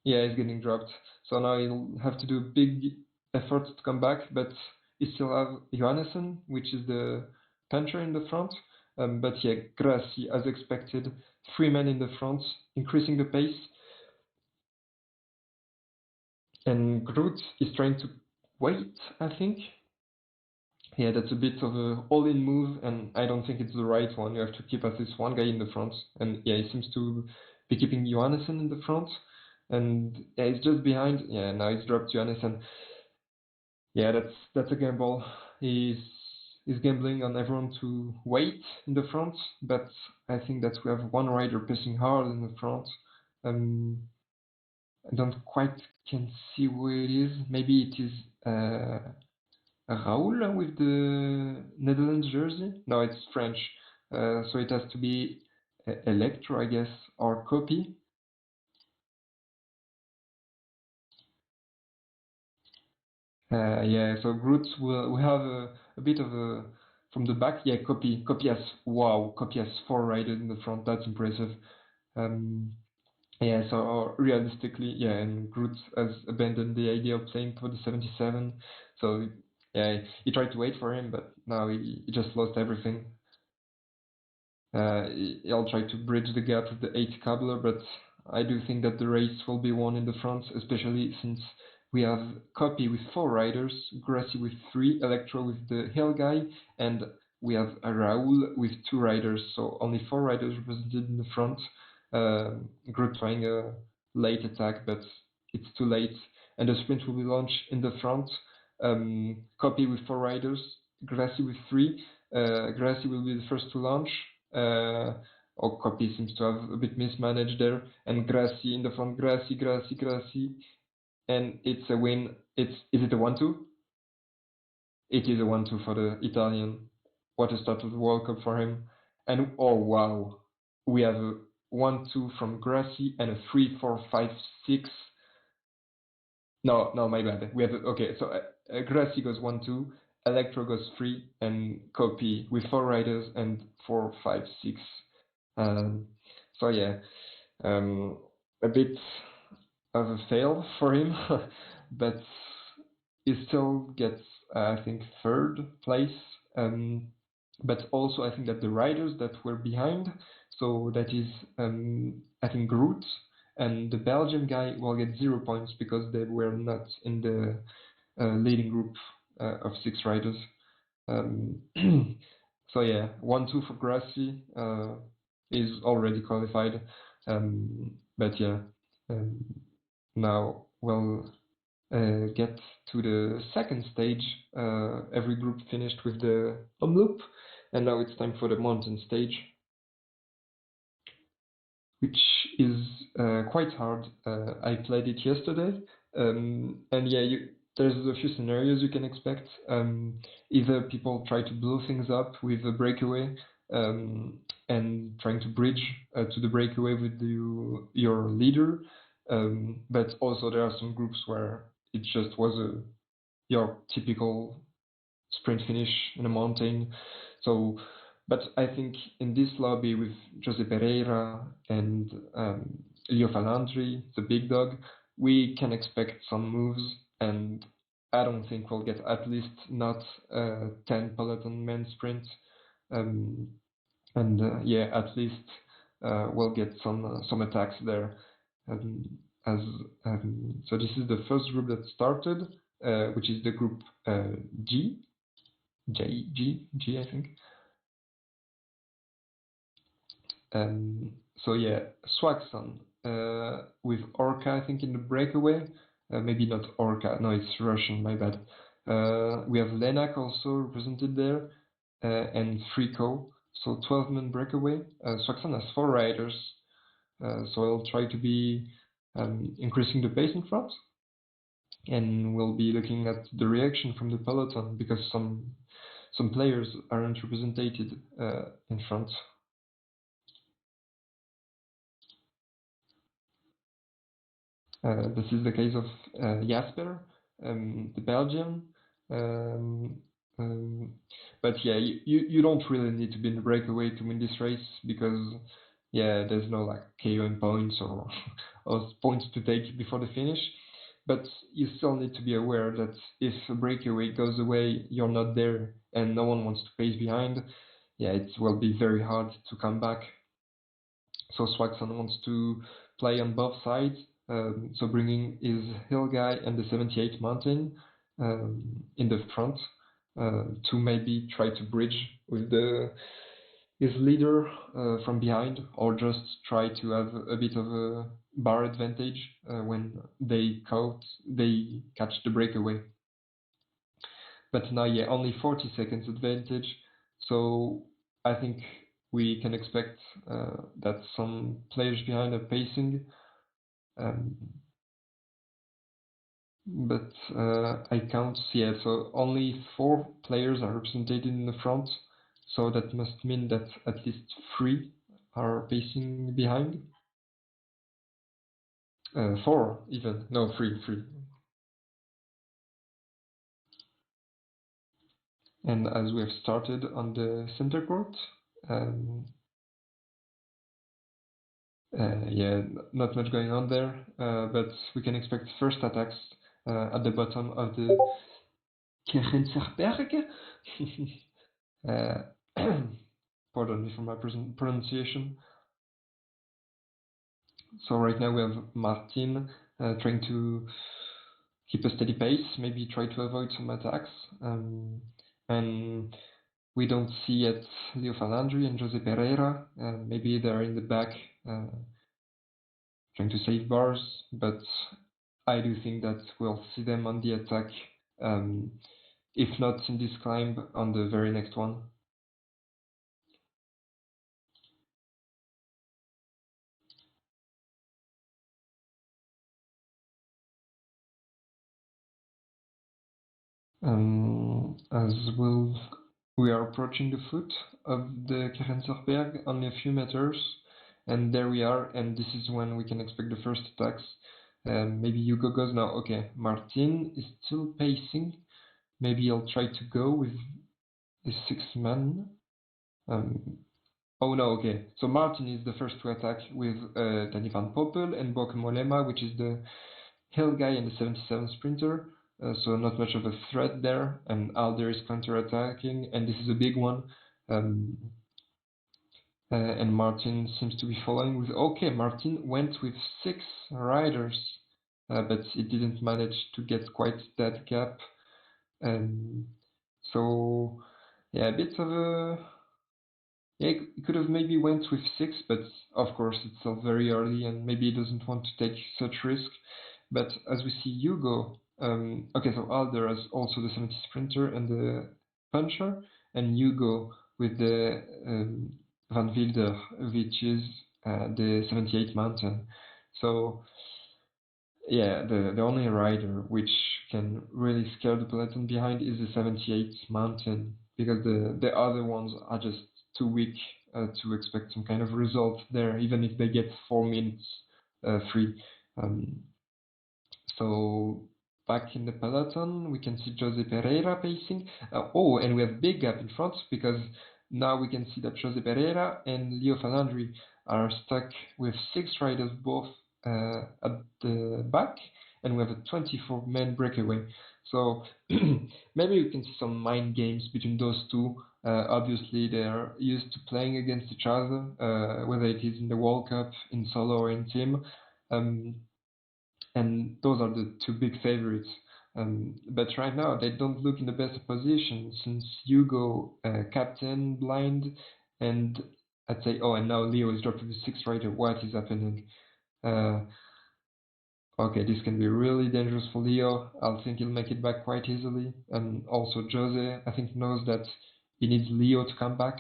yeah, he's getting dropped. So now he'll have to do big efforts to come back, but he still have Johannessen, which is the puncher in the front. But yeah, Grassi, as expected, 3 men in the front, increasing the pace. And Groot is trying to wait, I think. Yeah, that's a bit of a all-in move, and I don't think it's the right one. You have to keep at least one guy in the front, and yeah, he seems to be keeping Johannessen in the front, and yeah, he's just behind. Yeah, now he's dropped Johannessen. Yeah, that's a gamble. He's gambling on everyone to wait in the front, but I think that we have one rider pressing hard in the front. I don't quite can see where it is. Maybe it is Raoul with the Netherlands jersey? No, it's French. So it has to be Electro, I guess, or Copy. Yeah, so Groot will have a bit of a from the back. Yeah, Copy. Copy has Copy has 4 riders in the front. That's impressive. Yeah, so realistically, yeah, and Groot has abandoned the idea of playing for the 77. So yeah, he tried to wait for him, but now he just lost everything. I'll try to bridge the gap with the 8 cobbler, but I do think that the race will be won in the front, especially since we have Copy with 4 riders, Grassi with 3, Electro with the hill guy, and we have a Raoul with 2 riders, so only 4 riders represented in the front. Groot trying a late attack, but it's too late, and the sprint will be launched in the front. Copy with 4 riders, Grassi with 3. Grassi will be the first to launch. Or Copy seems to have a bit mismanaged there, and Grassi in the front, Grassi, and it's a win. Is it a 1-2? It is a 1-2 for the Italian. What a start of the World Cup for him. And oh wow, we have a 1-2 from Grassi and a 3-4-5-6. No, my bad. We have okay. So Grassi goes 1-2, Electro goes 3, and Copy with 4 riders and 4-5-6. So yeah, a bit of a fail for him, but he still gets, I think, 3rd place. But also, I think that the riders that were behind, so that is, I think, Groot and the Belgian guy will get 0 points because they were not in the leading group of 6 riders. So yeah, 1-2 for Grassi is already qualified. But yeah, now we'll get to the second stage. Every group finished with the Omloop, and now it's time for the mountain stage, which is quite hard. I played it yesterday, and yeah, there's a few scenarios you can expect. Either people try to blow things up with a breakaway and trying to bridge to the breakaway with your leader, but also there are some groups where it just was your typical sprint finish in a mountain. So, but I think in this lobby with Jose Pereira and Leo Falandri, the big dog, we can expect some moves, and I don't think we'll get at least not 10 peloton men sprint. And yeah, at least we'll get some attacks there. As so, this is the first group that started, which is the group G, G, I think. So yeah, Swaxon with Orca, I think, in the breakaway. Maybe not Orca, no, it's Russian, my bad. We have Lenak also represented there, and Frico. So 12-man breakaway. Swaxon has 4 riders, so I'll try to be increasing the pace in front. And we'll be looking at the reaction from the peloton, because some players aren't represented in front. This is the case of Jasper, the Belgian. But yeah, you don't really need to be in the breakaway to win this race, because yeah, there's no like KOM points or, or points to take before the finish. But you still need to be aware that if a breakaway goes away, you're not there, and no one wants to pace behind. Yeah, it will be very hard to come back. So Swaxon wants to play on both sides, so bringing his hill guy and the 78 mountain in the front to maybe try to bridge with his leader from behind, or just try to have a bit of a bar advantage when they catch the breakaway. But now, yeah, only 40 seconds advantage, so I think we can expect that some players behind are pacing, but I count, yeah, so only 4 players are represented in the front, so that must mean that at least 3 are pacing behind. 4 even, no, 3. And as we have started on the center court, yeah, not much going on there, but we can expect first attacks at the bottom of the Kirchenzerberg. Pardon me for my pronunciation. So right now we have Martin trying to keep a steady pace, maybe try to avoid some attacks. And we don't see yet Leo Falandri and Jose Pereira. Maybe they're in the back trying to save bars, but I do think that we'll see them on the attack, if not in this climb, on the very next one. As we are approaching the foot of the Kirchenzerberg, only a few meters, and there we are, and this is when we can expect the first attacks. Maybe Hugo goes now. Okay, Martin is still pacing. Maybe he'll try to go with the 6-man. Oh no, okay. So Martin is the first to attack with Danny van Poppel and Boke Molema, which is the hill guy and the 77 sprinter. So not much of a threat there, and Alder is counter-attacking, and this is a big one. And Martin seems to be following with... Okay, Martin went with 6 riders, but he didn't manage to get quite that gap. So, yeah, a bit of a Yeah, he could have maybe went with 6, but of course it's still very early and maybe he doesn't want to take such risk. But as we see Hugo, okay, so Alder has also the 70 Sprinter and the Puncher, and Hugo with the Van Wilder, which is the 78 Mountain. So yeah, the only rider which can really scare the peloton behind is the 78 Mountain, because the other ones are just too weak to expect some kind of result there, even if they get 4 minutes free. So back in the peloton, we can see Jose Pereira pacing. Oh, and we have big gap in front, because now we can see that Jose Pereira and Leo Falandri are stuck with 6 riders both at the back, and we have a 24-man breakaway. So maybe we can see some mind games between those two. Obviously, they're used to playing against each other, whether it is in the World Cup, in solo or in team. And those are the 2 big favorites. But right now they don't look in the best position, since Hugo captain blind, and I'd say, oh, and now Leo is dropped to the 6th rider. What is happening? Okay, this can be really dangerous for Leo. I think he'll make it back quite easily. And also Jose, I think, knows that he needs Leo to come back,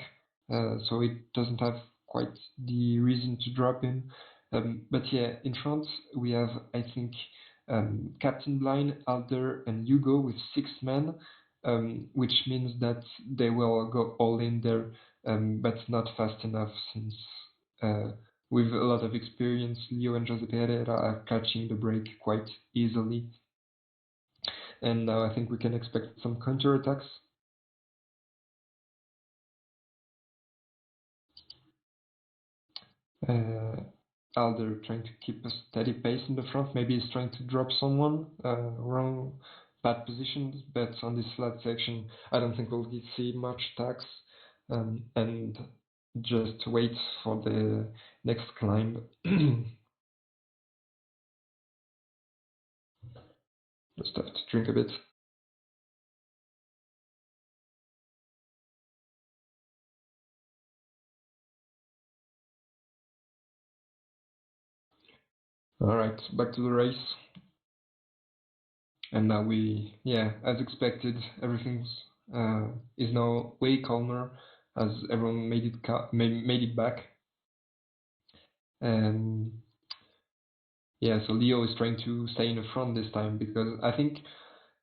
so he doesn't have quite the reason to drop him. But yeah, in front we have, I think, Captain Blind, Alder, and Hugo with 6 men, which means that they will go all in there, but not fast enough, since with a lot of experience, Leo and Jose Pereira are catching the break quite easily. And now I think we can expect some counterattacks. Alder trying to keep a steady pace in the front. Maybe he's trying to drop someone. Wrong, bad positions, but on this flat section, I don't think we'll see much attacks. And just wait for the next climb. Just have to drink a bit. All right, back to the race. And now as expected, everything is now way calmer, as everyone made it back. And yeah, so Leo is trying to stay in the front this time, because I think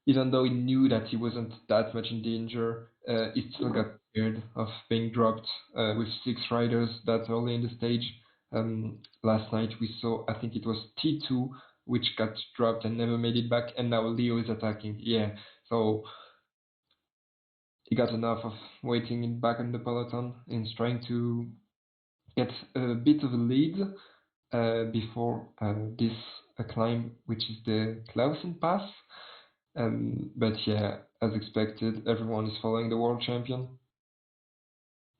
even though he knew that he wasn't that much in danger, he still got scared of being dropped with 6 riders that early in the stage. Last night we saw, I think it was T2, which got dropped and never made it back, and now Leo is attacking. Yeah, so he got enough of waiting back in the peloton and is trying to get a bit of a lead before this climb, which is the Clausen Pass. But yeah, as expected, everyone is following the world champion.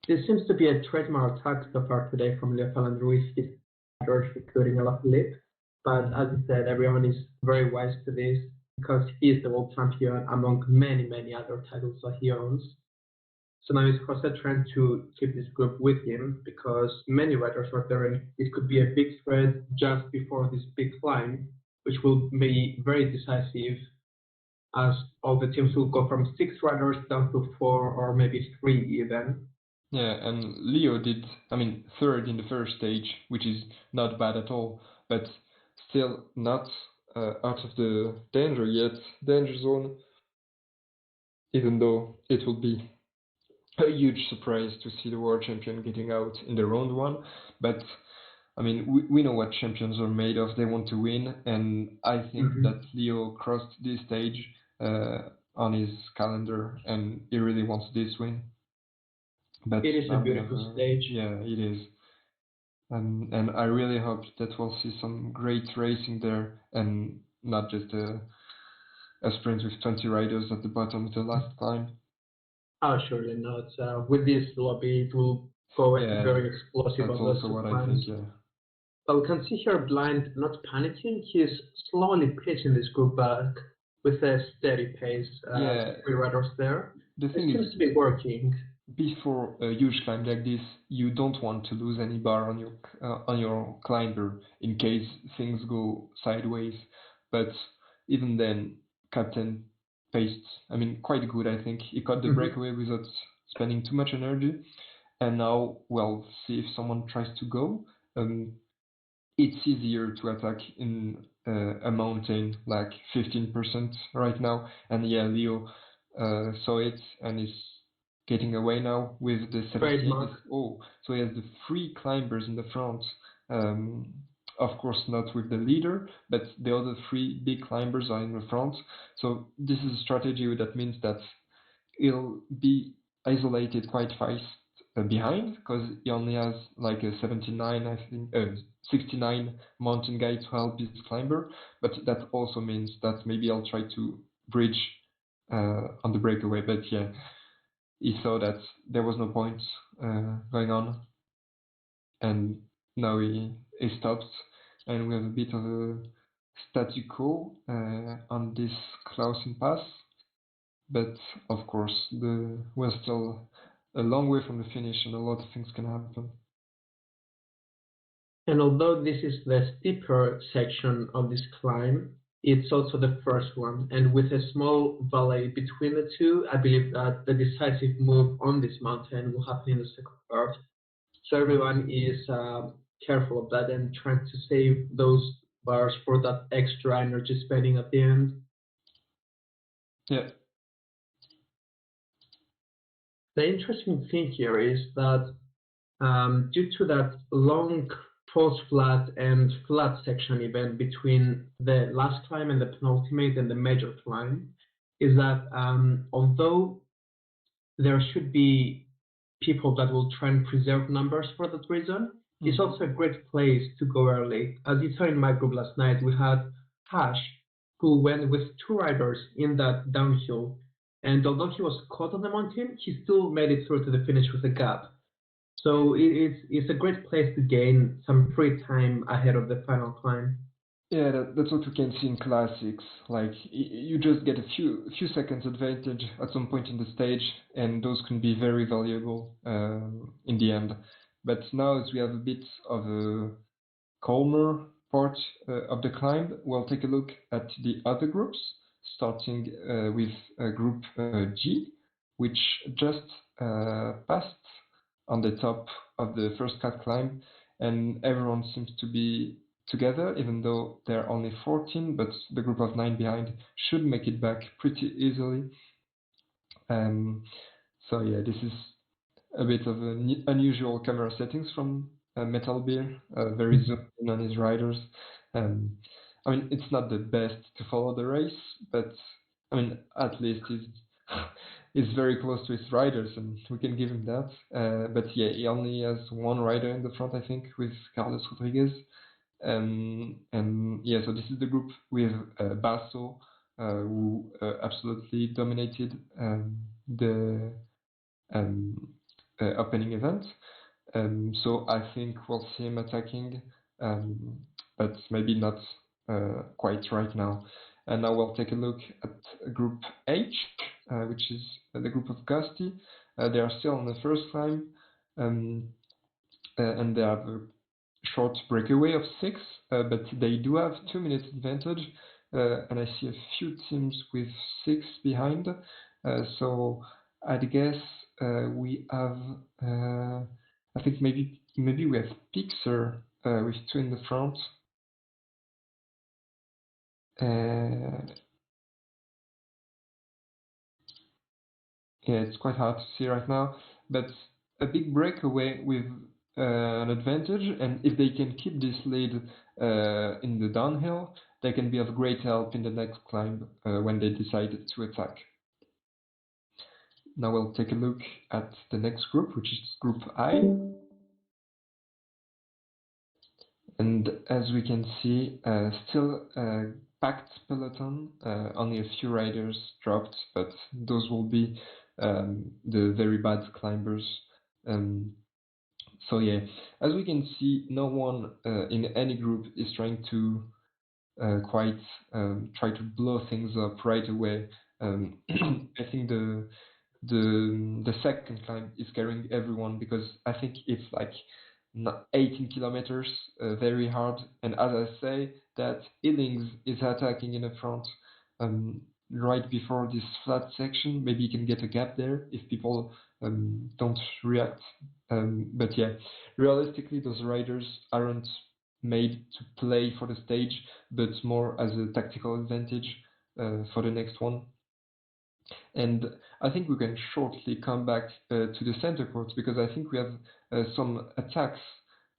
This seems to be a trademark attack so far today from Leo Falandri, his riders including a lot of lip. But as you said, everyone is very wise to this, because he is the world champion among many, many other titles that he owns. So now is Jose trying to keep this group with him, because many riders are there, and it could be a big threat just before this big climb, which will be very decisive, as all the teams will go from 6 riders down to 4 or maybe 3 even. Yeah, and Leo did, 3rd in the first stage, which is not bad at all, but still not out of the danger zone, even though it will be a huge surprise to see the world champion getting out in the round 1. But we know what champions are made of. They want to win, and I think that Leo crossed this stage on his calendar, and he really wants this win. But it is a beautiful stage. Yeah, it is. And I really hope that we'll see some great racing there, and not just a sprint with 20 riders at the bottom of the last climb. Oh, surely not. With this lobby, it will go very explosive. That's also what I think, yeah. But we can see here Blind not panicking. He's slowly pitching this group back with a steady pace. 3 riders there. The thing seems to be working. before a huge climb like this, you don't want to lose any bar on your climber in case things go sideways. But even then, Captain paced, I mean, quite good. I think he caught the breakaway without spending too much energy. And now, well, see if someone tries to go. It's easier to attack in a mountain, like 15% right now. And yeah, Leo saw it and is getting away now with the 78. Oh, so he has the 3 climbers in the front. Of course, not with the leader, but the other 3 big climbers are in the front. So this is a strategy that means that he'll be isolated quite fast behind, because he only has like a 79, I think, 69 mountain guy to help his climber. But that also means that maybe I'll try to bridge on the breakaway. But yeah, he saw that there was no point going on, and now he stopped, and we have a bit of a statu quo on this Clausen pass. But of course, we're still a long way from the finish, and a lot of things can happen. And although this is the steeper section of this climb, it's also the first one. And with a small valley between the two, I believe that the decisive move on this mountain will happen in the second part. So everyone is careful of that and trying to save those bars for that extra energy spending at the end. Yeah. The interesting thing here is that due to that long false flat and flat section event between the last climb and the penultimate and the major climb, is that although there should be people that will try and preserve numbers for that reason, it's also a great place to go early. As you saw in my group last night, we had Hash, who went with 2 riders in that downhill, and although he was caught on the mountain, he still made it through to the finish with a gap. So it's a great place to gain some free time ahead of the final climb. Yeah, that's what we can see in classics. Like you just get a few seconds advantage at some point in the stage, and those can be very valuable in the end. But now, as we have a bit of a calmer part of the climb, we'll take a look at the other groups, starting with Group G, which just passed on the top of the first cut climb, and everyone seems to be together, even though they're only 14, but the group of 9 behind should make it back pretty easily. So yeah, this is a bit of an unusual camera settings from Metal Beer, very zoomed in on his riders. I mean, it's not the best to follow the race, but I mean, at least he's very close to his riders, and we can give him that. But yeah, he only has 1 rider in the front, I think, with Carlos Rodriguez. And yeah, so this is the group with Basso, who absolutely dominated the opening event. So I think we'll see him attacking, but maybe not quite right now. And now we'll take a look at Group H, which is the group of Gusty. They are still on the first climb, and they have a short breakaway of 6, but they do have 2 minutes advantage, and I see a few teams with 6 behind. So I'd guess we have, I think maybe we have Pixar with 2 in the front. Yeah, it's quite hard to see right now, but a big breakaway with an advantage, and if they can keep this lead in the downhill, they can be of great help in the next climb when they decide to attack. Now we'll take a look at the next group, which is Group I. And as we can see, still packed peloton, only a few riders dropped, but those will be the very bad climbers. So yeah, as we can see, no one in any group is trying to try to blow things up right away. I think the the second climb is carrying everyone, because I think it's like 18 kilometers, very hard. And as I say, that Illings is attacking in the front right before this flat section. Maybe you can get a gap there if people don't react. But yeah, realistically, those riders aren't made to play for the stage, but more as a tactical advantage for the next one. And I think we can shortly come back to the center court, because I think we have some attacks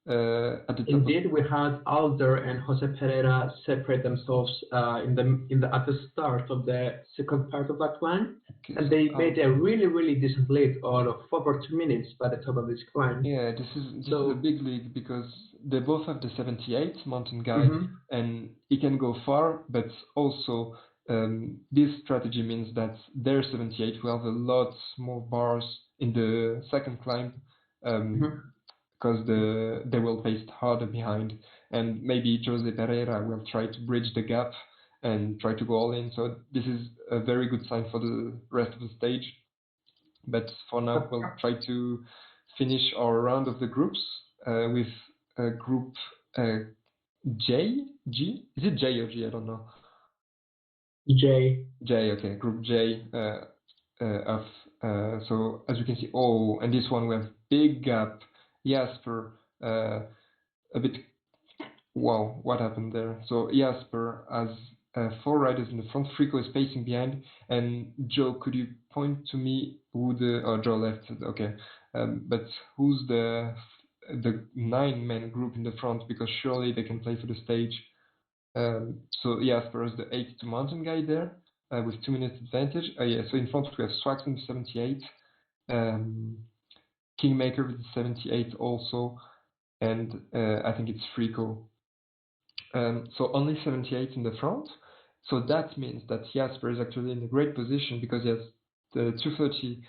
at the top. Indeed, we had Alder and Jose Pereira separate themselves at the start of the second part of that climb, Okay, and so they made a really decent lead of over 2 minutes by the top of this climb. Yeah, this is a big lead, because they both have the 78 mountain guide, and he can go far, but also this strategy means that their 78 will have a lot more bars in the second climb, because they will pace harder behind, and maybe Jose Pereira will try to bridge the gap and try to go all in. So this is a very good sign for the rest of the stage. But for now, we'll try to finish our round of the groups with group G? Is it J or G? I don't know. J. Okay. Group J so as you can see, and this one we have big gap. Jasper, a bit. Wow, what happened there? So Jasper has 4 riders in the front. Frico is pacing behind. And Joe, could you point to me who Joe left? Okay, but who's the 9-man group in the front? Because surely they can play for the stage. So Jasper is the 82 mountain guy there with 2 minutes advantage. Yeah, so in front we have Swaxon 78, Kingmaker with 78 also, and I think it's Frico. So only 78 in the front. So that means that Jasper is actually in a great position, because he has the 230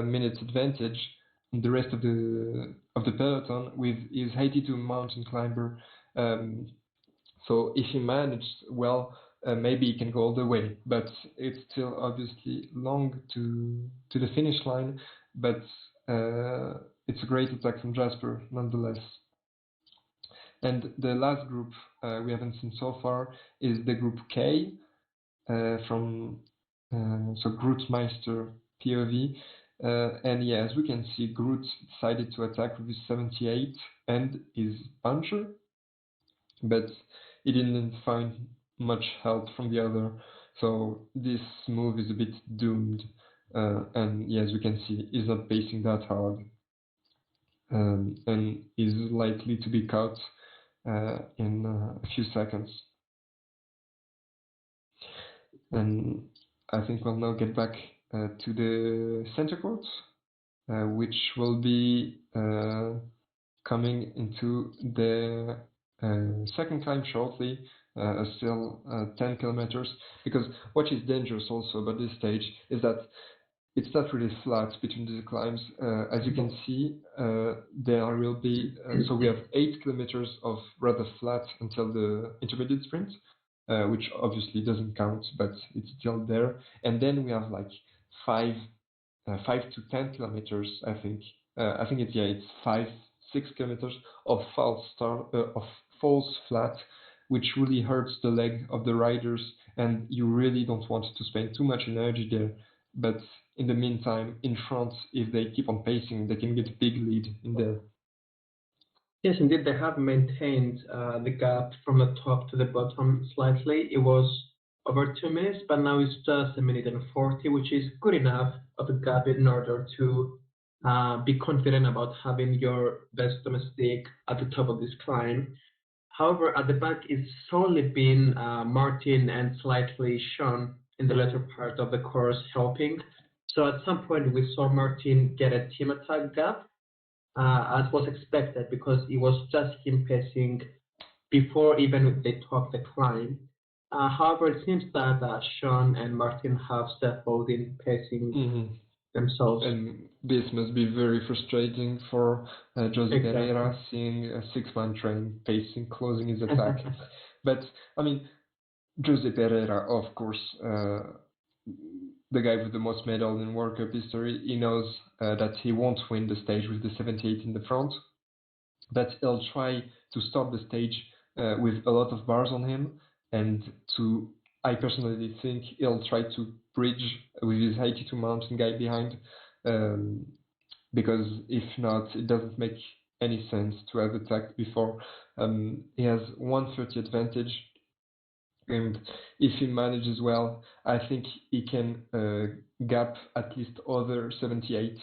minutes advantage on the rest of the peloton with his 82 mountain climber. So if he managed well, maybe he can go all the way, but it's still obviously long to the finish line. But it's a great attack from Jasper nonetheless. And the last group we haven't seen so far is the group K from Grootmeister POV. And yeah, as we can see, Groot decided to attack with his 78 and his puncher, but he didn't find much help from the other. So this move is a bit doomed. And yeah, as we can see, he's not pacing that hard. And is likely to be caught in a few seconds. And I think we'll now get back to the center court, which will be coming into the second climb shortly, still 10 kilometers. Because what is dangerous also about this stage is that it's not really flat between the climbs. As you can see, there will be, so we have 8 kilometers of rather flat until the intermediate sprint, which obviously doesn't count, but it's still there. And then we have like 5 to 10 kilometers, I think. I think it's 6 kilometers of false flat, which really hurts the leg of the riders, and you really don't want to spend too much energy there. But in the meantime, in front, if they keep on pacing, they can get a big lead in there. Yes, indeed, they have maintained the gap from the top to the bottom slightly. It was over 2 minutes, but now it's just 1 minute and 40, which is good enough of a gap in order to be confident about having your best domestic at the top of this climb. However, at the back, it's solely been Martin and slightly Sean in the latter part of the course helping. So at some point, we saw Martin get a team attack gap, as was expected, because it was just him pacing before even they topped the climb. However, it seems that Sean and Martin have settled in pacing themselves. And this must be very frustrating for Jose Pereira, seeing a 6-man train pacing, closing his attack. But I mean, Jose Pereira, of course, the guy with the most medals in World Cup history, he knows that he won't win the stage with the 78 in the front, but he'll try to start the stage with a lot of bars on him, and I personally think he'll try to bridge with his 82 mountain guy behind, because if not, it doesn't make any sense to have attacked before. He has 130 advantage, and if he manages well, I think he can gap at least other 78.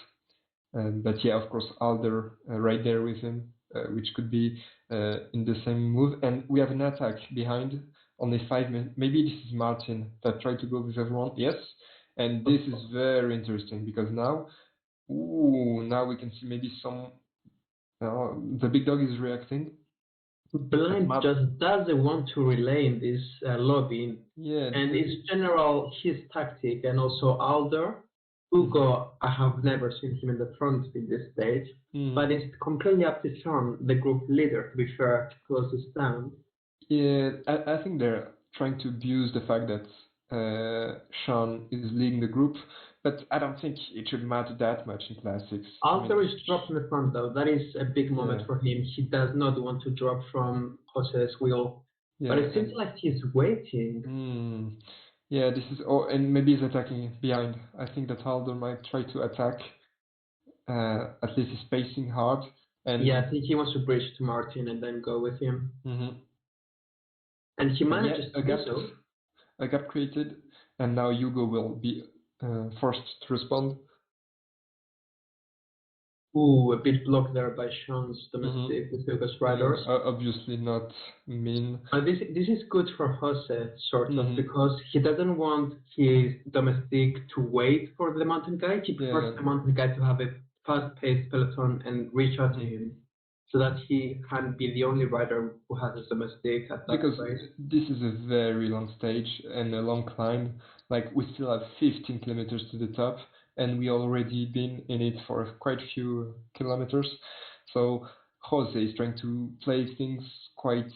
But yeah, of course, Alder right there with him, which could be in the same move. And we have an attack behind, only 5 minutes. Maybe this is Martin that tried to go with everyone. Yes, and this is very interesting because now we can see maybe some. The big dog is reacting. Blind just doesn't want to relay in this lobby, Yeah, and it's general his tactic, and also Alder. Hugo, I have never seen him in the front in this stage, but it's completely up to Sean, the group leader, to be fair, to close this down. Yeah, I think they're trying to abuse the fact that Sean is leading the group, but I don't think it should matter that much in classics. Alder is dropped in the front though. That is a big moment for him. He does not want to drop from Jose's wheel, but it seems like he's waiting. Yeah, this is, and maybe he's attacking behind. I think that Alder might try to attack. At least he's pacing hard. And yeah, I think he wants to bridge to Martin and then go with him. And he manages to do so. A gap created, and now Hugo will be forced to respond. Ooh, a bit blocked there by Sean's domestic with Hugo's riders. Obviously not mean. This is good for Jose, sort of, because he doesn't want his domestic to wait for the mountain guy. He prefers the mountain guy to have a fast-paced peloton and reach out to him, so that he can be the only rider who has a domestic at that because place. This is a very long stage and a long climb. Like, we still have 15 kilometers to the top, and we already been in it for quite a few kilometers. So Jose is trying to play things quite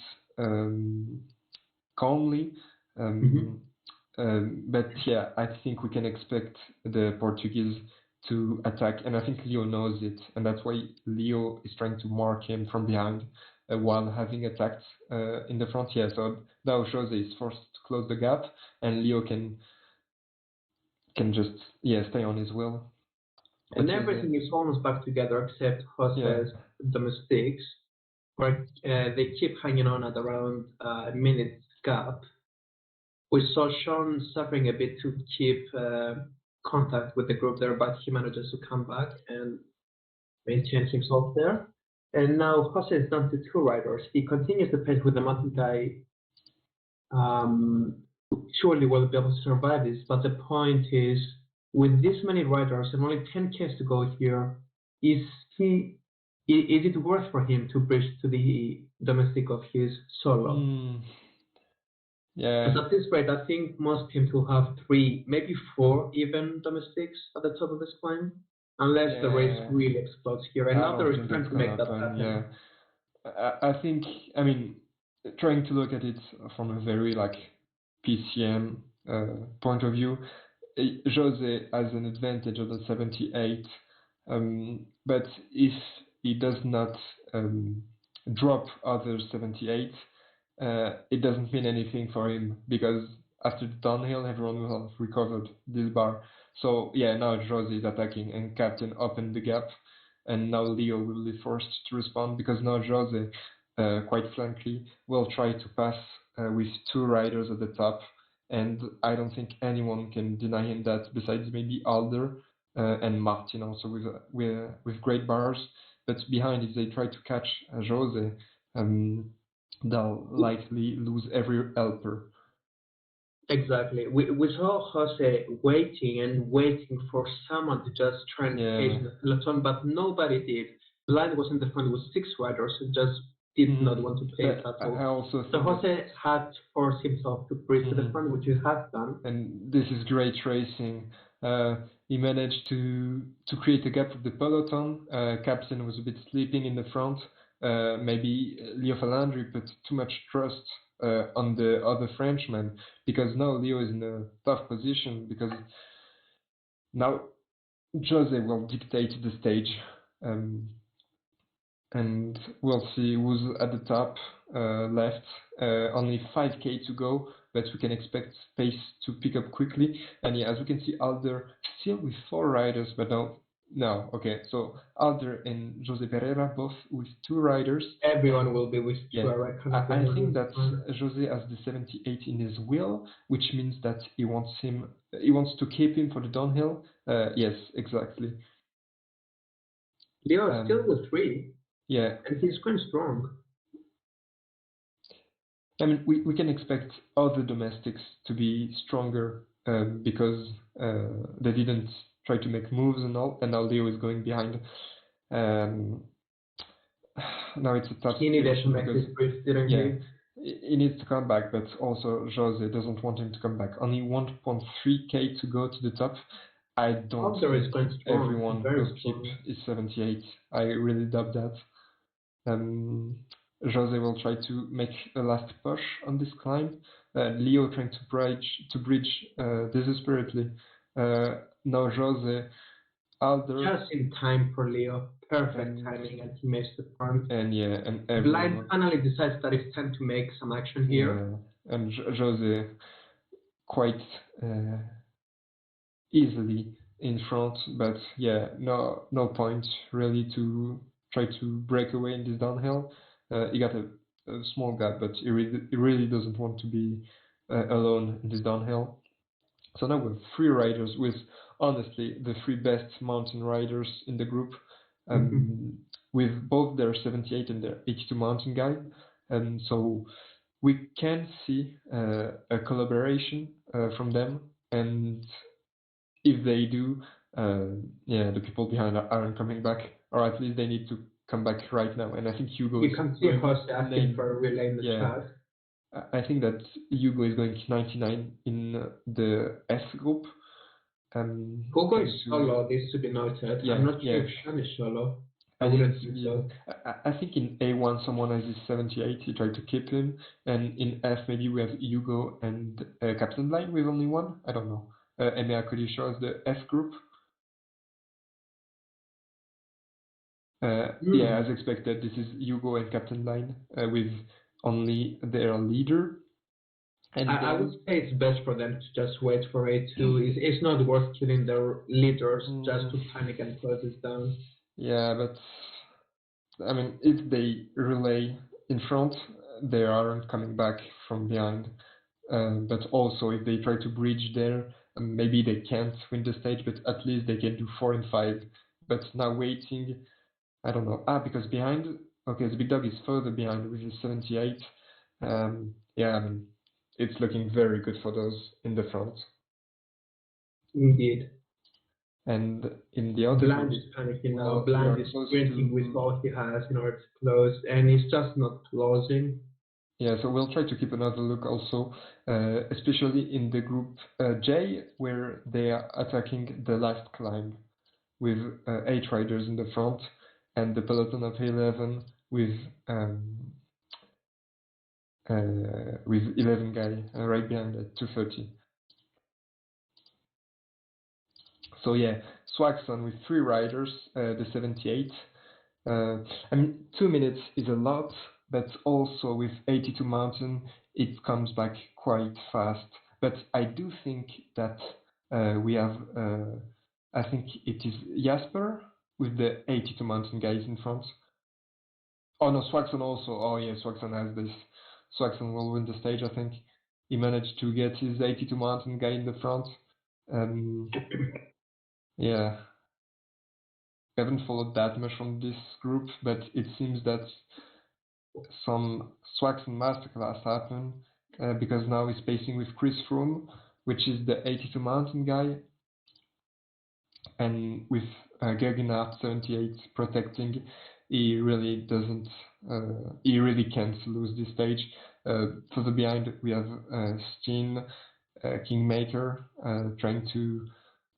calmly. But yeah, I think we can expect the Portuguese to attack, and I think Leo knows it, and that's why Leo is trying to mark him from behind while having attacked in the front. Yeah, so now Jose is forced to close the gap, and Leo can just stay on his wheel. And everything is almost back together except Jose's domestics, where they keep hanging on at around a minute gap. We saw Sean suffering a bit to keep contact with the group there, but he manages to come back and maintain himself there. And now Jose is down to 2 riders. He continues the pace with the mountain guy. Surely will be able to survive this, but the point is, with this many riders and only 10Ks to go here, is it worth for him to bridge to the domestic of his solo? Yeah. Because at this rate, I think most teams will have 3, maybe 4 even domestics at the top of this climb, unless the race really explodes here. And now they're trying to make that happen. Yeah. I think, I mean, trying to look at it from a very PCM point of view, Jose has an advantage of the 78, but if he does not drop other 78, it doesn't mean anything for him, because after the downhill, everyone will have recovered this bar. So yeah, now Jose is attacking, and Captain opened the gap, and now Leo will be forced to respond, because now Jose, quite frankly, will try to pass with 2 riders at the top, and I don't think anyone can deny him that, besides maybe Alder and Martin also with great bars. But behind, if they try to catch Jose, they'll likely lose every helper. Exactly. We saw Jose waiting for someone to just try and cage the peloton, but nobody did. Blind was in the front with 6 riders who just did not want to pace at all. So Jose had to force himself to bridge to the front, which he has done. And this is great racing. He managed to create a gap with the peloton. Captain was a bit sleeping in the front. Maybe Leo Falandri put too much trust on the other Frenchman, because now Leo is in a tough position because now Jose will dictate the stage, and we'll see who's at the top left. Only 5k to go, but we can expect pace to pick up quickly. And yeah, as we can see, Alder still with 4 riders, but no, okay. So Alder and Jose Pereira both with 2 riders. Everyone will be with 2, Yeah, I reckon. I think that Jose has the 78 in his will, which means that he wants to keep him for the downhill. Yes, exactly. Leo is still with 3. Yeah, and he's quite strong. I mean, we can expect other domestics to be stronger because they didn't try to make moves and all, and now Leo is going behind. Now it's a tough He needed to situation make because his bridge, didn't yeah, he? he needs to come back, but also Jose doesn't want him to come back. Only 1.3k to go to the top. I don't Alder is think quite strong, everyone very will keep strong. his 78. I really doubt that. Jose will try to make a last push on this climb. Leo trying to bridge desperately. Now Jose, Alder, Just in time for Leo. Perfect timing, and he missed the front. and yeah, and Blind everyone. finally decides that it's time to make some action here. Yeah, and Jose quite easily in front, but yeah, no point really to try to break away in this downhill. He got a small gap, but he really doesn't want to be alone in this downhill. So now we have 3 riders with honestly the 3 best mountain riders in the group, with both their 78 and their 82 mountain guy, and so we can see a collaboration from them, and if they do, yeah, the people behind aren't coming back, or at least they need to come back right now. And I think Hugo You is can see going Jose asking for a relay in the yeah. chat. I think that Hugo is going 99 in the S group. Hugo is solo, this to be noted. Yeah, I'm not sure yeah. if Sean is solo. I I wouldn't didn't think see so. I think in A1 someone has his 78, he tried to keep him, and in F maybe we have Hugo and Captain Line with only 1. I don't know. Emea Kodisho as the F group. Yeah, as expected, this is Hugo and Captain Line with only their leader. And I would say it's best for them to just wait for A2. It's not worth killing their leaders just to panic and close this down. Yeah, but I mean, if they relay in front, they aren't coming back from behind. But also, if they try to bridge there, maybe they can't win the stage, but at least they can do 4 and 5. But now waiting, I don't know. Because behind, okay, the big dog is further behind with his 78. Yeah, I mean, it's looking very good for those in the front. Indeed. And in the other Blind group, is panicking now. Blind is sprinting with all he has in order to close, and he's just not closing. Yeah, so we'll try to keep another look also, especially in the group J, where they are attacking the last climb with 8 riders in the front, and the peloton of 11 with 11 guys right behind at 230. So yeah, Swaxon with 3 riders, the 78. I mean, 2 minutes is a lot, but also with 82 mountain, it comes back quite fast. But I do think that we have, I think it is Jasper with the 82 mountain guys in front. Oh no, Swaxon also. Oh yeah, Swaxon has this. Swaxon will win the stage, I think. He managed to get his 82 mountain guy in the front. Yeah. I haven't followed that much from this group, but it seems that some Swaxon masterclass happened because now he's pacing with Chris Froome, which is the 82 mountain guy, and with Gergenhardt 78 protecting, he really doesn't, he really can't lose this stage. Further behind, we have Steen, Kingmaker, trying to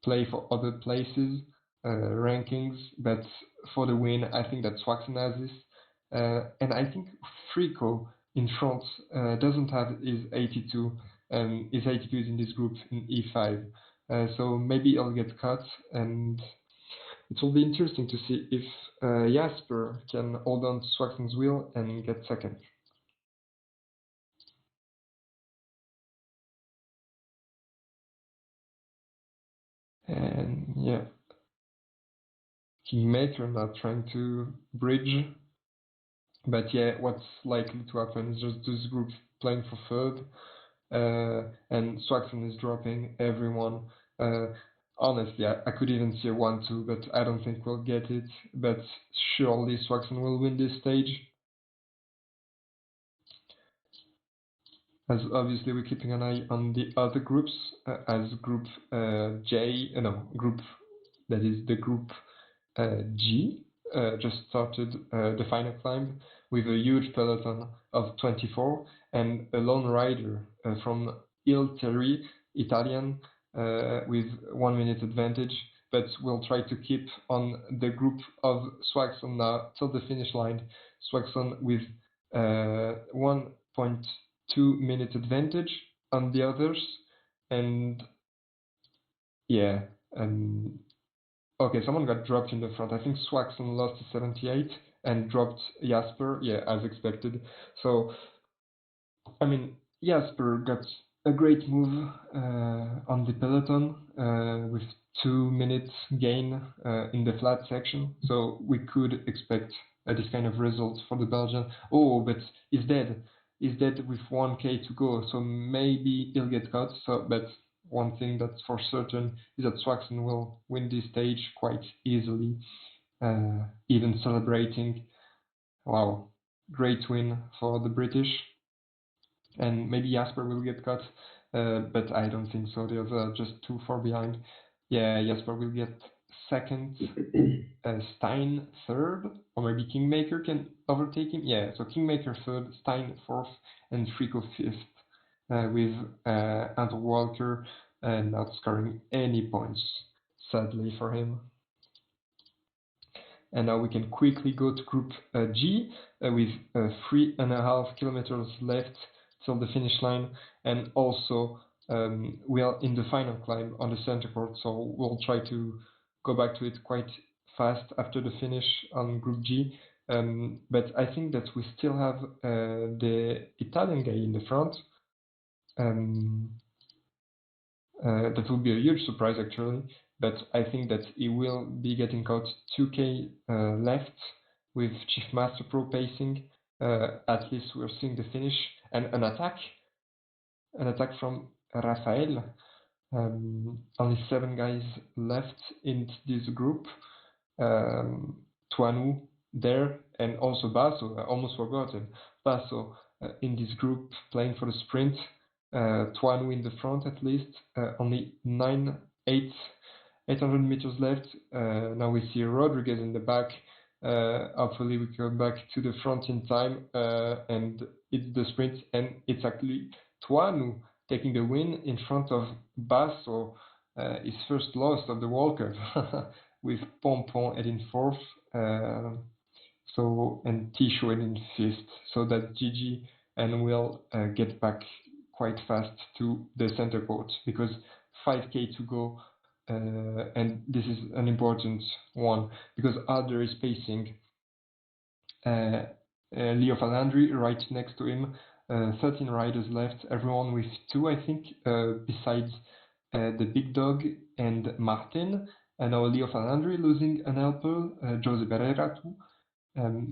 play for other places, rankings, but for the win, I think that Swaxon has this. And I think Frico in front doesn't have his 82. His 82 is in this group in E5. So maybe he'll get cut, and it will be interesting to see if Jasper can hold on to Swaxon's wheel and get second. And yeah, Kingmaker now trying to bridge. But yeah, what's likely to happen is just this group playing for third, and Swaxon is dropping everyone. Honestly, I could even see a 1-2, but I don't think we'll get it. But surely Swaxon will win this stage. As obviously we're keeping an eye on the other groups, as group group that is the group G just started the final climb with a huge peloton of 24 and a lone rider from Il Terry, Italian, with 1 minute advantage, but we'll try to keep on the group of Swaxon now till the finish line. Swaxon with 1.2 minute advantage on the others, and yeah, okay, someone got dropped in the front. I think Swaxon lost to 78 and dropped Jasper, yeah, as expected. So, I mean, Jasper got a great move on the peloton with 2 minutes gain in the flat section. So we could expect this kind of result for the Belgian. Oh, but he's dead. He's dead with 1K to go. So maybe he'll get cut. So, but one thing that's for certain is that Swaxon will win this stage quite easily, even celebrating. Wow, great win for the British. And maybe Jasper will get cut, but I don't think so. There's just too far behind. Yeah, Jasper will get second, Stein third, or maybe Kingmaker can overtake him. Yeah, so Kingmaker third, Stein fourth, and Frico fifth, with Andrew Walker not scoring any points, sadly for him. And now we can quickly go to Group G with 3.5 kilometers left till the finish line, and also we are in the final climb on the center court, so we'll try to go back to it quite fast after the finish on Group G. But I think that we still have the Italian guy in the front. That would be a huge surprise actually, but I think that he will be getting caught 2K left with Chief Master Pro pacing. At least we're seeing the finish and an attack from Rafael. Only 7 guys left in this group. Tuanu there, and also Basso. I almost forgot him. Basso in this group playing for the sprint. Tuanu in the front at least. Only 800 meters left. Now we see Rodriguez in the back. Hopefully we come back to the front in time, and it's the sprint, and it's actually Tuanu taking the win in front of Basso, his first loss of the World Cup, with Pompon heading fourth, and Tisho heading fifth. So that's GG, and we'll get back quite fast to the center court because 5K to go, and this is an important one because Alder is pacing Leo Falandri right next to him. 13 riders left, everyone with 2, I think, besides the big dog and Martin. And now Leo Falandri losing an helper, Jose Pereira too. And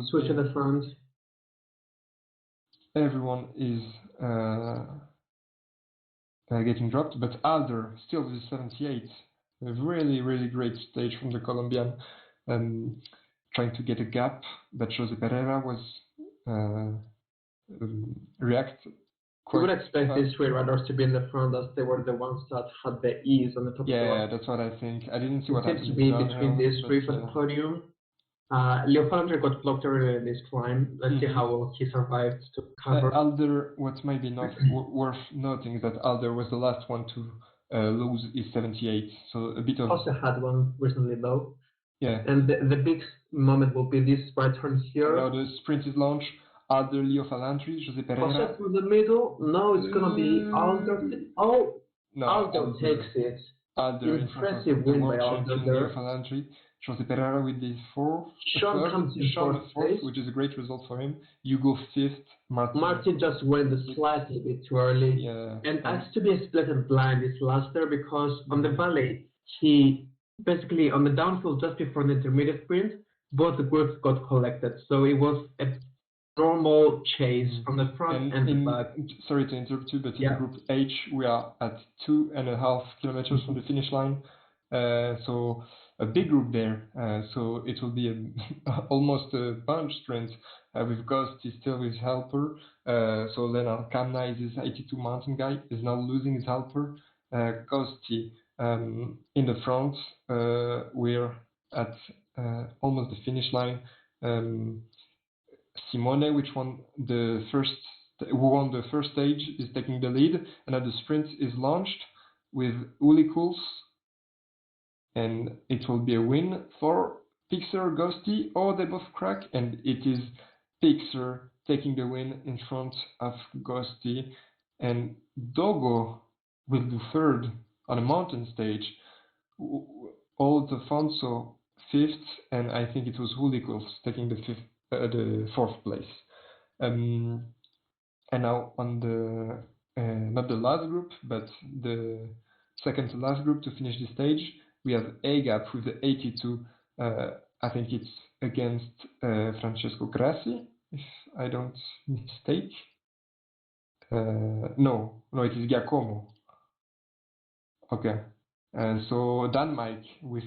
switch to the front. Everyone is getting dropped, but Alder still with 78. A really, really great stage from the Colombian, trying to get a gap, but Jose Pereira was react. You would expect these 3 riders to be in the front as they were the ones that had the ease on the top. Yeah, that's what I think. I didn't see what happened. It seems to be between these 3 for the podium. Leo Falandri got blocked earlier in this climb. Let's see how well he survived to cover. Alder, what might be not worth noting is that Alder was the last one to lose his 78. So a bit of. Also had one recently though. Yeah. And the big moment will be this right turn here. Now the sprint is launched. Either Leo Falantri, Jose Pereira. Jose through the middle. No, it's gonna be Alder. Oh, No, Alder takes it. Alder in front of Impressive the win by world Alder champion Leo there. Falantri. Jose Pereira with the Sean comes in Sean fourth place. which is a great result for him. Hugo fifth. Martin just went slightly bit too early. Yeah. And has to be a split and blind this last there because on the valley, he basically on the downhill just before the intermediate sprint, both the groups got collected. So it was a normal chase from the front and the back. Sorry to interrupt you, but in Group H, we are at 2.5 kilometers from the finish line. So a big group there. So it will be almost a bunch sprint with Ghosty still with his helper. So Lennart Kamna is his 82 mountain guy, is now losing his helper. Ghosty in the front. We're at almost the finish line. Simone, who won the first stage, is taking the lead, and now the sprint is launched with Uli Kuls, and it will be a win for Pixar, Ghosty, or they both crack, and it is Pixar taking the win in front of Ghosty, and Dogo will do third on a mountain stage. Old Afonso fifth, and I think it was Uli Kuls taking the fourth place. And now on the not the last group, but the second to last group to finish the stage, we have AGAP with the 82. I think it's against Francesco Grassi, if I don't mistake. No, it is Giacomo. Okay, so Denmark with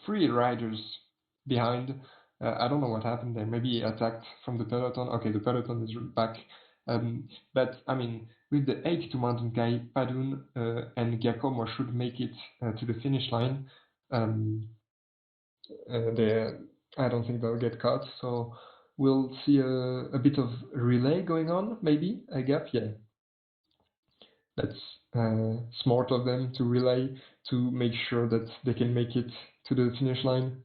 3 riders behind. I don't know what happened there. Maybe he attacked from the peloton. Okay, the peloton is back. But I mean, with the 82 mountain guy, Padun and Giacomo should make it to the finish line. I don't think they'll get caught. So we'll see a bit of relay going on, maybe a gap. Yeah, that's smart of them to relay to make sure that they can make it to the finish line.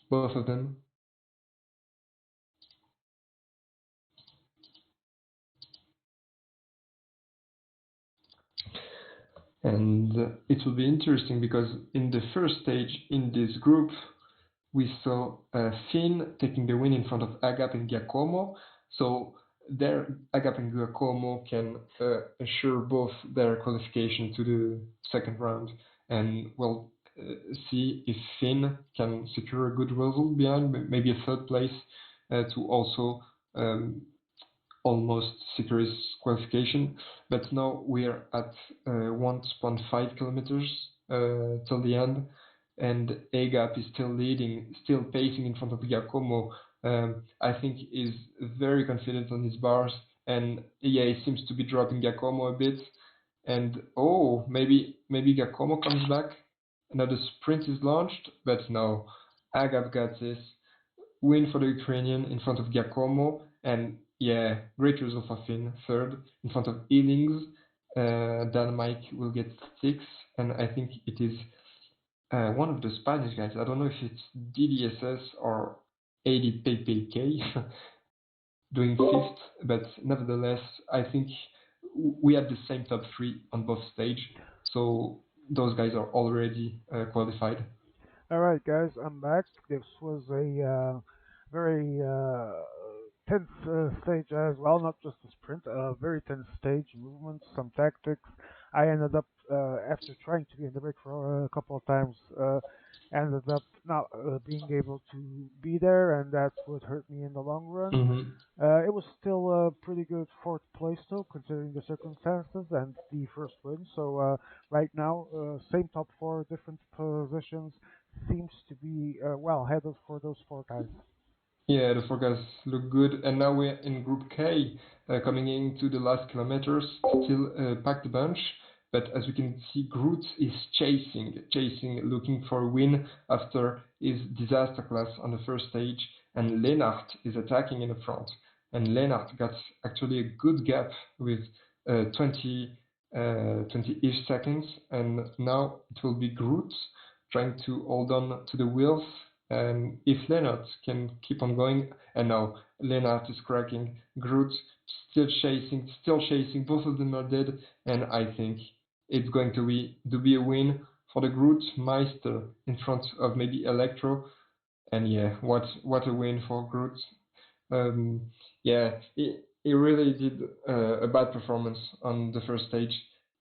Both of them. And it will be interesting because in the first stage in this group, we saw Finn taking the win in front of Agap and Giacomo. So there, Agap and Giacomo can assure both their qualification to the second round. And we'll see if Finn can secure a good result behind, maybe a third place, to also almost secure his qualification. But now we're at 1.5 kilometers till the end, and Agap is still leading, still pacing in front of Giacomo. I think is very confident on his bars, and yeah, he seems to be dropping Giacomo a bit. And maybe Giacomo comes back. Another sprint is launched, but no, Agap got this. Win for the Ukrainian in front of Giacomo, and yeah, great result for Finn, third in front of Ealings. Denmark will get 6, and I think it is one of the Spanish guys. I don't know if it's DDSS or ADPPK doing 5th, but nevertheless, I think we had the same top 3 on both stage, so those guys are already qualified. All right, guys, I'm back. This was a very tense stage as well, not just a sprint, a very tense stage, movements, some tactics. I ended up, after trying to be in the break for a couple of times, ended up not being able to be there, and that's what hurt me in the long run. It was still a pretty good 4th place, though, considering the circumstances and the first win. So right now, same top 4, different positions, seems to be well headed for those 4 guys. Yeah, the 4 guys look good, and now we're in Group K, coming into the last kilometers, still packed bunch. But as we can see, Groot is chasing, looking for a win after his disaster class on the first stage, and Lennart is attacking in the front. And Lennart got actually a good gap with 20-ish seconds, and now it will be Groot trying to hold on to the wheels If Lennart can keep on going, and now Lennart is cracking, Groot still chasing, both of them are dead, and I think it's going to be a win for the Groot Meister in front of maybe Electro, and yeah, what a win for Groot. Yeah, he really did a bad performance on the first stage,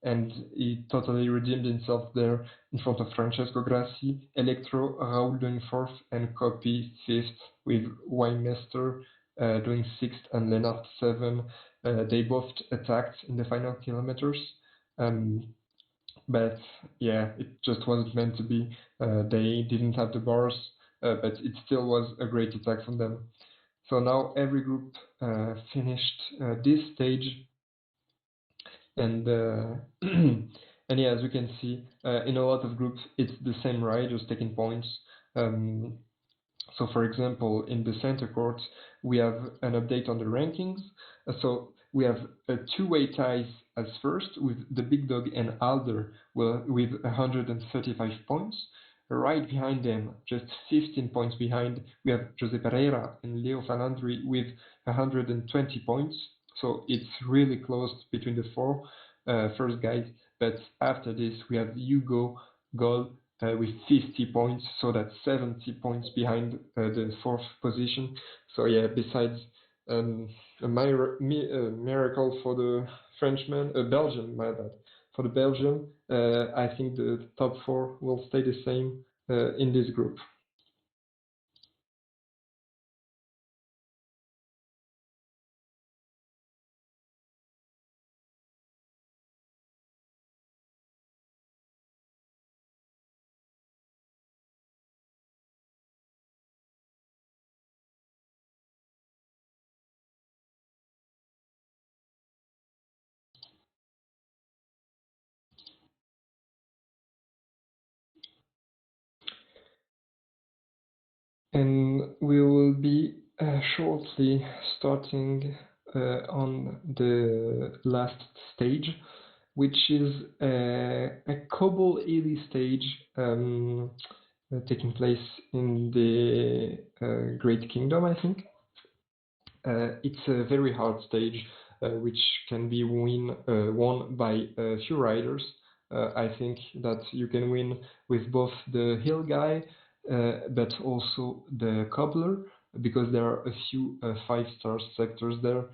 and he totally redeemed himself there in front of Francesco Grassi, Electro, Raul doing fourth, and Copy fifth, with Wymester doing sixth and Lennart seven. They both attacked in the final kilometers. But yeah, it just wasn't meant to be. They didn't have the bars, but it still was a great attack from them. So now every group finished this stage, and and yeah, as we can see, in a lot of groups, it's the same riders taking points. So for example, in the center court, we have an update on the rankings. So we have two-way ties as first with the Big Dog and Alder with 135 points. Right behind them, just 15 points behind, we have Jose Pereira and Leo Falandri with 120 points. So it's really close between the four first guys. But after this, we have Hugo Gold with 50 points, so that's 70 points behind the fourth position. So yeah, besides a miracle for the Frenchman, Belgium, my bad. For the Belgium, I think the top four will stay the same in this group. And we will be shortly starting on the last stage, which is a Cobble Ely stage taking place in the Great Kingdom, I think. It's a very hard stage, which can be won by a few riders. I think that you can win with both the hill guy, but also the cobbler, because there are a few 5-star sectors there.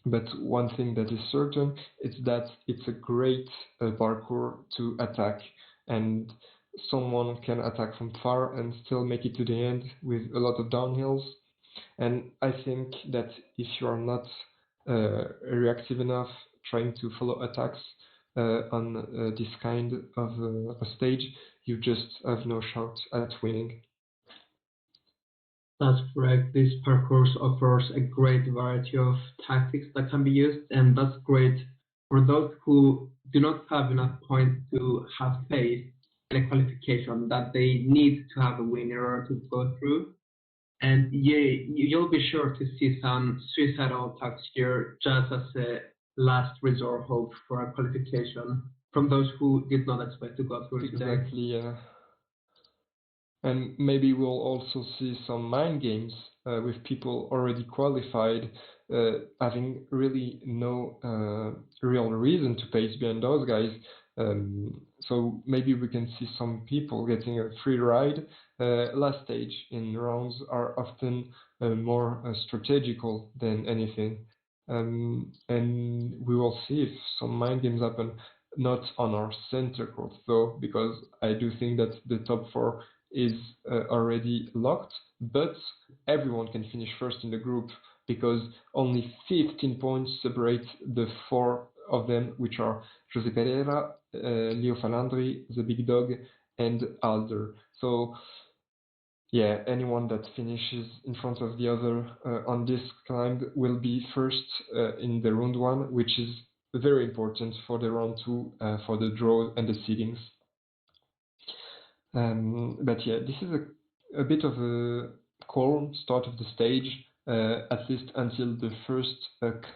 But one thing that is certain is that it's a great parkour to attack, and someone can attack from far and still make it to the end with a lot of downhills. And I think that if you are not reactive enough, trying to follow attacks on this kind of a stage, you just have no shot at winning. That's correct. This parcours offers a great variety of tactics that can be used, and that's great for those who do not have enough points to have faith in a qualification that they need to have a win in order to go through. And yeah, you'll be sure to see some suicidal attacks here just as a last resort hope for a qualification from those who did not expect to go through today. Exactly, yeah. And maybe we'll also see some mind games with people already qualified, having really no real reason to pace behind those guys. So maybe we can see some people getting a free ride. Last stage in rounds are often more strategical than anything. And we will see if some mind games happen, not on our center court though, because I do think that the top four is already locked, but everyone can finish first in the group because only 15 points separate the four of them, which are Jose Pereira, Leo Falandri, the Big Dog, and Alder. So yeah, anyone that finishes in front of the other on this climb will be first in the round one, which is very important for the round two, for the draw and the seedings. But yeah, this is a bit of a calm start of the stage, at least until the first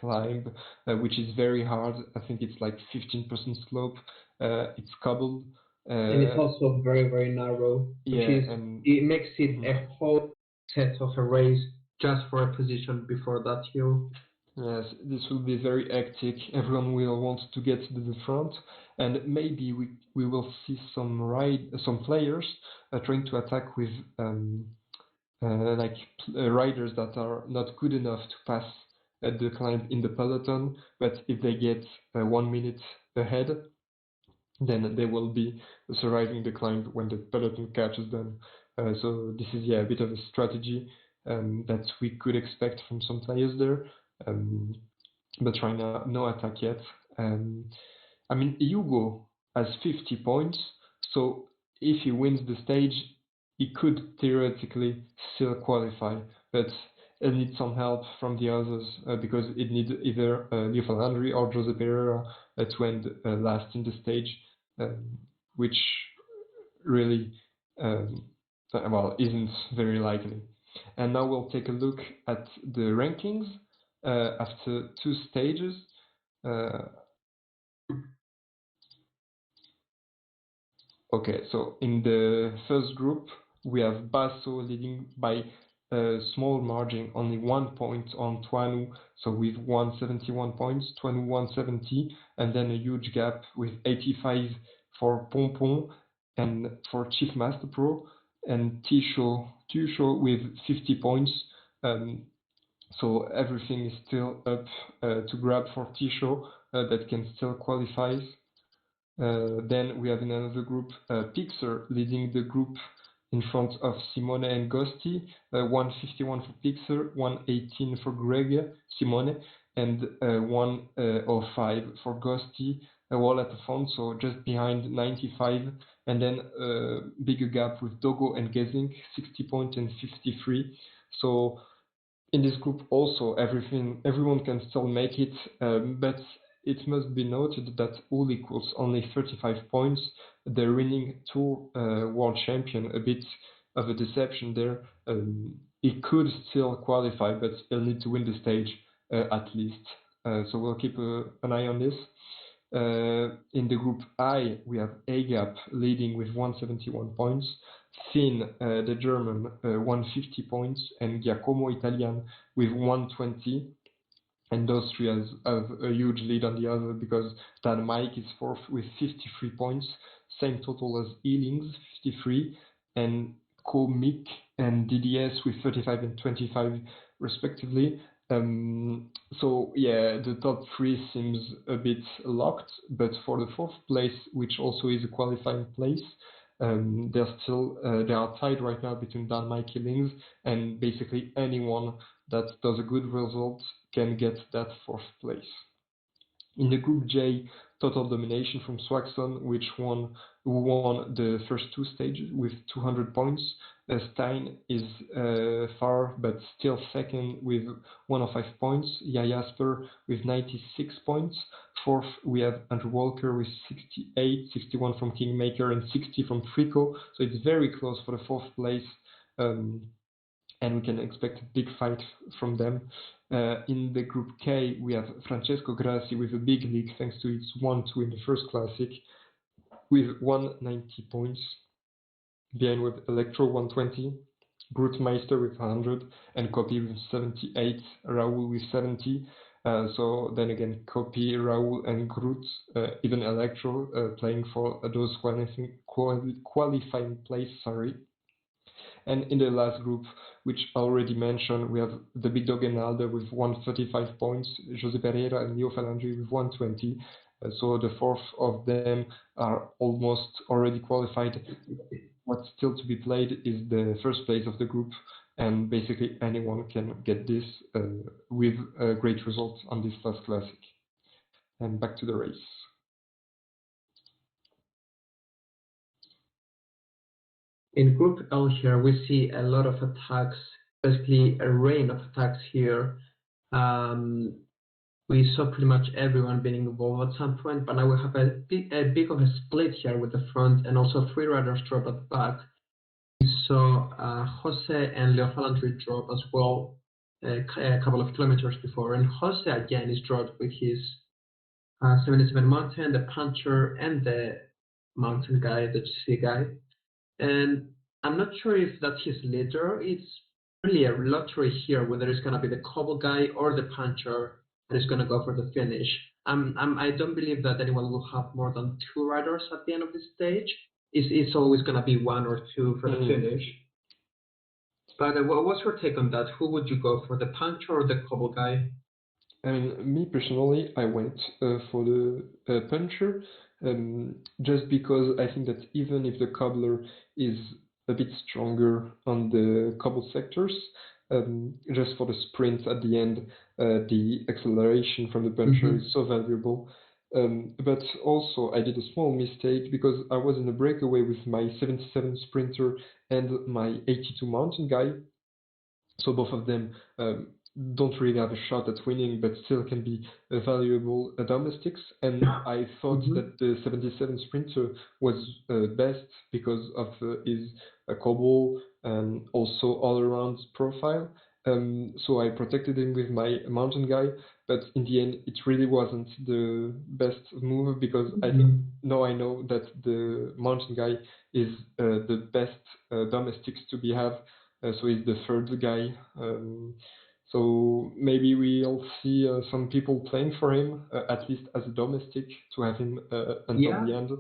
climb, which is very hard. I think it's like 15% slope. It's cobbled, And it's also very, very narrow, which Yeah, is and it makes it mhm. a whole set of a race just for a position before that hill. Yes, this will be very hectic. Everyone will want to get to the front, and maybe we will see some players trying to attack with like riders that are not good enough to pass the climb in the peloton. But if they get 1 minute ahead, then they will be surviving the climb when the peloton catches them. So this is a bit of a strategy that we could expect from some players there. Um, but right now, no attack yet. I mean, Hugo has 50 points, so if he wins the stage, he could theoretically still qualify, but he'll need some help from the others because it needs either Leo Landry or Jose Pereira to end last in the stage, which really isn't very likely. And now we'll take a look at the rankings after 2 stages. Okay, so in the first group, we have Basso leading by a small margin, only 1 point on Tuanu, so with 171 points, Tuanu 170, and then a huge gap with 85 for Pompon and for Chief Master Pro, and Tusho with 50 points. So everything is still up to grab for Tisho that can still qualify. Then we have in another group Pixar leading the group in front of Simone and Gosti, 151 for Pixar, 118 for Greg, Simone, and 105 for Gosti, all at the front, so just behind 95, and then bigger gap with Dogo and Gesink, 60 points and 53. So in this group also everyone can still make it, but it must be noted that all equals only 35 points. The reigning Tour world champion, a bit of a deception there. He could still qualify, but he'll need to win the stage at least. So we'll keep an eye on this. In the group I, we have Agap leading with 171 points, Finn, the German, 150 points, and Giacomo Italian with 120. And those three have a huge lead on the other because Dan Mike is fourth with 53 points, same total as Ealings, 53, and Komik and DDS with 35 and 25 respectively. So yeah, the top three seems a bit locked, but for the fourth place, which also is a qualifying place, they are tied right now between Dan Mike Ealings and basically anyone that does a good result can get that fourth place. In the Group J, total domination from Swaxon, who won the first 2 stages with 200 points. Stein is far, but still second with 105 points. Jasper with 96 points. Fourth, we have Andrew Walker with 68, 61 from Kingmaker, and 60 from Frico. So it's very close for the fourth place. And we can expect a big fight from them. In the Group K, we have Francesco Grassi with a big lead thanks to its 1-2 in the first classic with 190 points. Behind with Electro 120, Brutmeister with 100, and Copy with 78, Raoul with 70. So then again, Copy, Raoul, and Groot, even Electro, playing for those qualifying place. Sorry. And in the last group, which I already mentioned, we have the big dog Enalda with 135 points, Jose Pereira and Leo Falandri with 120. So the fourth of them are almost already qualified. What's still to be played is the first place of the group, and basically anyone can get this with a great result on this last classic. And back to the race. In Group L here, we see a lot of attacks, basically a rain of attacks here. We saw pretty much everyone being involved at some point, but now we have a big of a split here with the front and also 3 riders drop at the back. We saw Jose and Leo Falandri drop as well a couple of kilometers before, and Jose again is dropped with his 77 Mountain, the Puncher, and the mountain guy, the GC guy, and I'm not sure if that's his leader. It's really a lottery here whether it's gonna be the cobble guy or the puncher that is gonna go for the finish. I don't believe that anyone will have more than 2 riders at the end of the stage. It's always gonna be 1 or 2 for the finish. But what's your take on that? Who would you go for, the puncher or the cobble guy? I mean, me personally, I went for the puncher, just because I think that even if the cobbler is a bit stronger on the cobble sectors, just for the sprint at the end, the acceleration from the puncher is so valuable. But also, I did a small mistake because I was in a breakaway with my 77 sprinter and my 82 mountain guy. So both of them don't really have a shot at winning, but still can be valuable domestics. And I thought that the 77 sprinter was best because of his cobble and also all-around profile. So I protected him with my mountain guy, but in the end, it really wasn't the best move because I think now I know that the mountain guy is the best domestics to be have. So he's the third guy. So maybe we'll see some people playing for him, at least as a domestic, to have him until the end.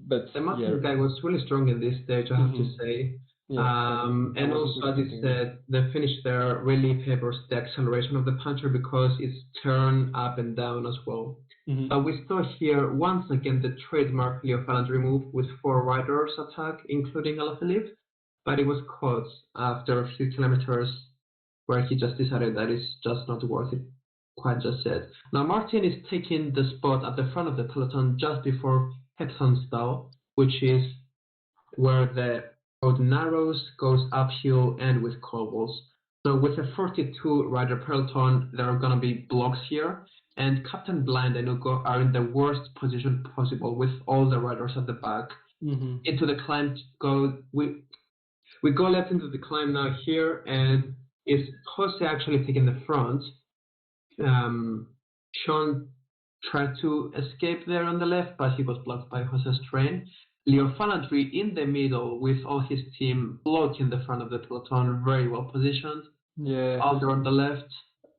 But the mountain guy was really strong in this stage, I have to say. And also, as you said, the finish there really favors the acceleration of the puncher because it's turn up and down as well. But we saw here once again the trademark Leo Falandry move with 4 riders attack, including Alaphilippe, but it was caught after a few kilometers where he just decided that it's just not worth it quite just yet. Now Martin is taking the spot at the front of the peloton just before Heptonstall, which is where the road narrows, goes uphill, and with cobbles. So with a 42 rider peloton, there are going to be blocks here, and Captain Blind and Ugo are in the worst position possible with all the riders at the back. Into the climb we go left into the climb now here, and it's Jose actually taking the front. Sean tried to escape there on the left, but he was blocked by Jose's train. Leo Falandry in the middle with all his team blocking the front of the peloton, very well positioned. Alder on the left.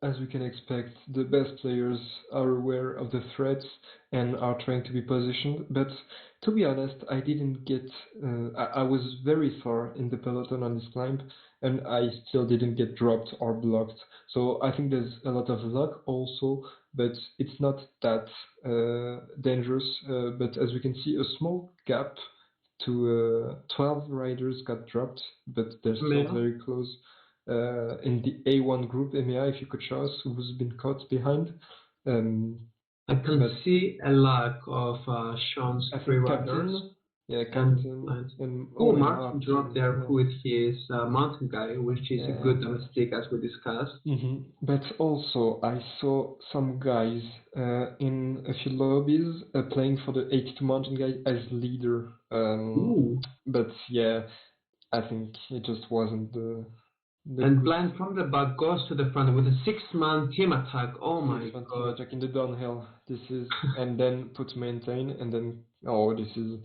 As we can expect, the best players are aware of the threats and are trying to be positioned. But to be honest, I didn't get. I was very far in the peloton on this climb, and I still didn't get dropped or blocked. So I think there's a lot of luck also, but it's not that dangerous. But as we can see, a small gap to 12 riders got dropped, but they're still very close. In the A1 group, EMEA, if you could show us who's been caught behind. I can see a lack of Sean's 3 riders. Captain. Martin dropped there with his mountain guy, which is a good domestic as we discussed. But also, I saw some guys in a few lobbies playing for the 82 mountain guy as leader. But yeah, I think it just wasn't the and Blind from the back goes to the front with a 6-man team attack. Oh my god. Team attack in the downhill. This is and then put maintain and then this is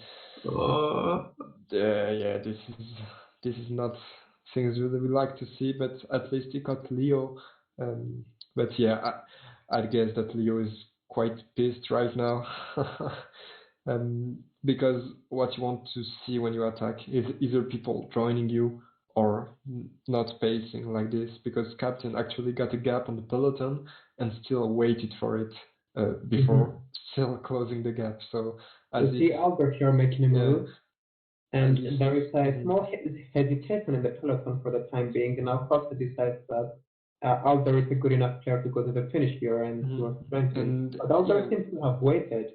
this is not things we like to see, but at least he got Leo. But yeah, I guess that Leo is quite pissed right now. Because what you want to see when you attack is either people joining you or not pacing like this, because Captain actually got a gap on the peloton and still waited for it before still closing the gap. So as you see Albert here making a move, and there is a small hesitation in the peloton for the time being, and now Costa decides that Alder is a good enough player to go to the finish here, and he was trying to. But Alder seems to have waited.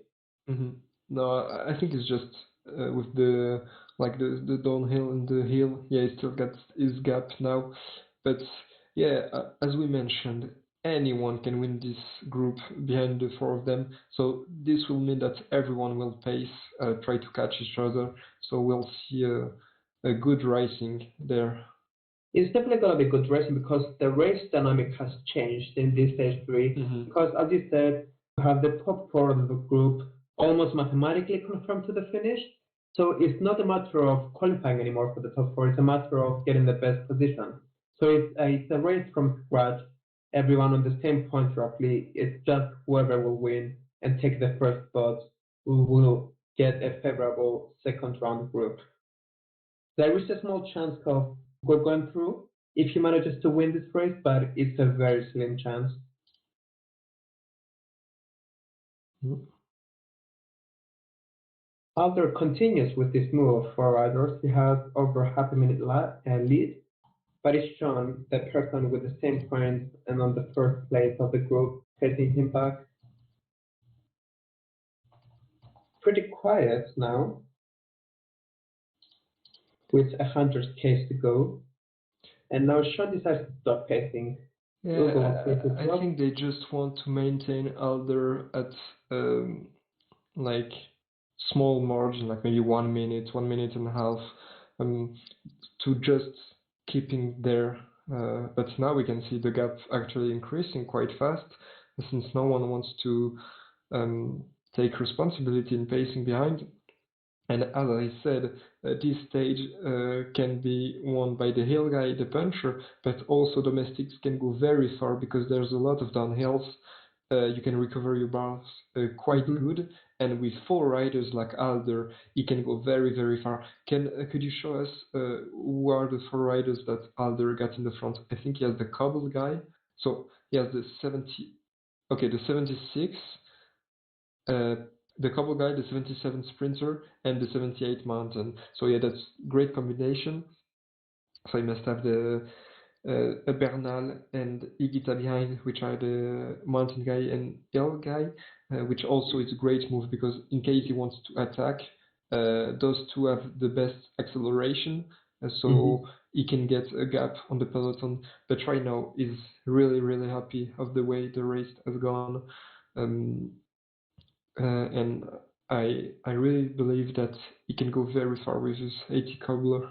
No, I think it's just with the downhill and the hill. Yeah, he still got his gap now. But yeah, as we mentioned, anyone can win this group behind the 4 of them. So this will mean that everyone will pace, try to catch each other. So we'll see a good racing there. It's definitely going to be good racing because the race dynamic has changed in this stage 3. Because as you said, you have the top 4 of the group almost mathematically confirmed to the finish. So it's not a matter of qualifying anymore for the top four. It's a matter of getting the best position. So it's a race from scratch. Everyone on the same point roughly. It's just whoever will win and take the first spot who will get a favorable second round group. There is a small chance of going through if he manages to win this race, but it's a very slim chance. Mhm. Alder continues with this move for riders. He has over half a minute lead, but it's Sean, the person with the same points and on the first place of the group, facing him back. Pretty quiet now, with 100 Ks to go. And now Sean decides to stop pacing. Yeah, I think they just want to maintain Alder at like small margin, like maybe 1 minute, 1 minute and a half, to just keeping there. But now we can see the gap actually increasing quite fast, since no one wants to take responsibility in pacing behind. And as I said, this stage can be won by the hill guy, the puncher, but also domestics can go very far because there's a lot of downhills. You can recover your bars quite good, and with 4 riders like Alder, he can go very, very far. Could you show us who are the 4 riders that Alder got in the front? I think he has the cobble guy. So he has the 76. The couple guy, the 77 sprinter, and the 78 mountain. So yeah, that's great combination. So you must have the Bernal and Igita behind, which are the mountain guy and hill guy, which also is a great move because in case he wants to attack, those two have the best acceleration, so he can get a gap on the peloton. But right now, he's really, really happy of the way the race has gone. And I really believe that he can go very far with his 80 cobbler.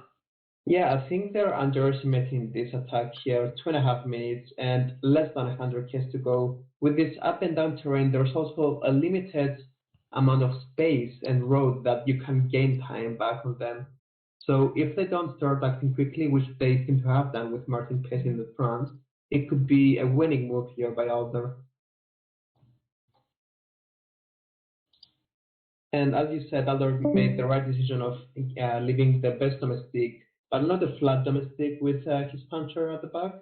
Yeah, I think they're underestimating this attack here. 2.5 minutes and less than 100 Ks to go. With this up and down terrain, there's also a limited amount of space and road that you can gain time back on them. So if they don't start acting quickly, which they seem to have done with Martin Pace in the front, it could be a winning move here by Alder. And as you said, Alder made the right decision of leaving the best domestic, but not a flat domestic with his puncher at the back,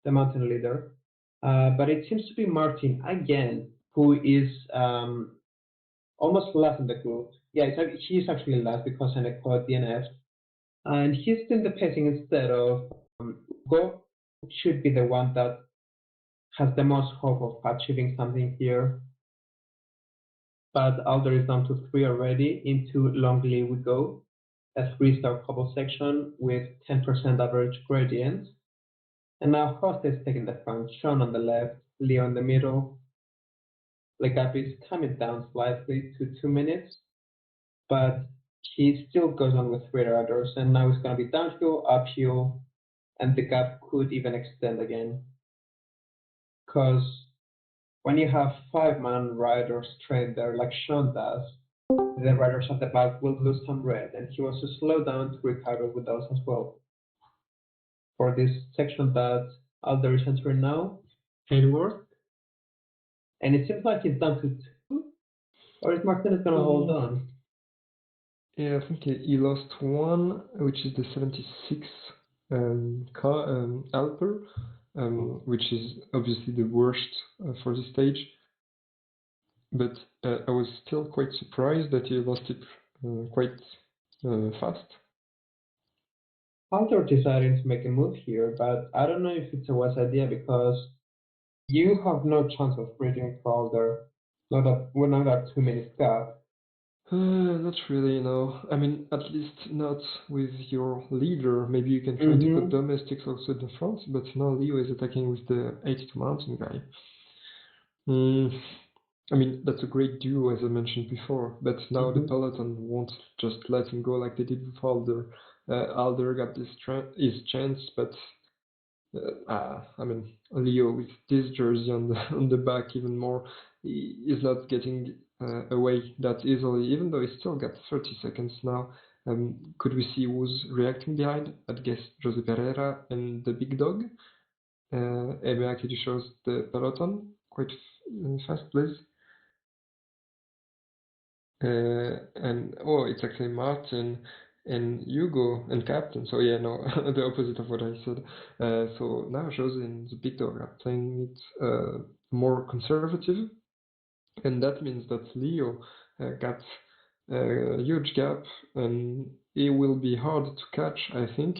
the mountain leader. But it seems to be Martin again, who is almost last in the group. Yeah, he's actually last because Seneca DNF. And he's doing the pacing instead of Go, should be the one that has the most hope of achieving something here. But Alder is down to 3 already. Into Longley we go. A 3-star cobble section with 10% average gradient. And now Host is taking the front, Sean on the left, Leo in the middle. The gap is coming down slightly to 2 minutes, but he still goes on with 3 riders, and now it's going to be downhill, uphill, and the gap could even extend again. Because when you have 5-man riders trained there like Sean does, the riders at the back will lose some red, and he wants to slow down to recover with those as well. For this section that Alder is entering now, Hayworth, and it seems like he's down to 2, or is Martinez going to hold on? Yeah, I think he lost 1, which is the 76 Alper, which is obviously the worst for this stage. But I was still quite surprised that he lost it quite fast. Alder deciding to make a move here, but I don't know if it's a wise idea because you have no chance of bridging for Alder. We're not at 2 minutes gap. Not really, no. I mean, at least not with your leader. Maybe you can try to put domestics also in the front, but now Leo is attacking with the 82 mountain guy. I mean, that's a great duo, as I mentioned before, but now the peloton won't just let him go like they did with Alder. Alder got his chance, but I mean, Leo with this jersey on the back even more, he is not getting away that easily, even though he still got 30 seconds now. Could we see who's reacting behind? I'd guess Jose Pereira and the big dog. Ebe actually shows the peloton quite fast, please. And oh, it's actually Martin and Hugo and Captain. So yeah, no, the opposite of what I said. So now Jose and the big dog are playing it more conservative, and that means that Leo got a huge gap, and it will be hard to catch, I think,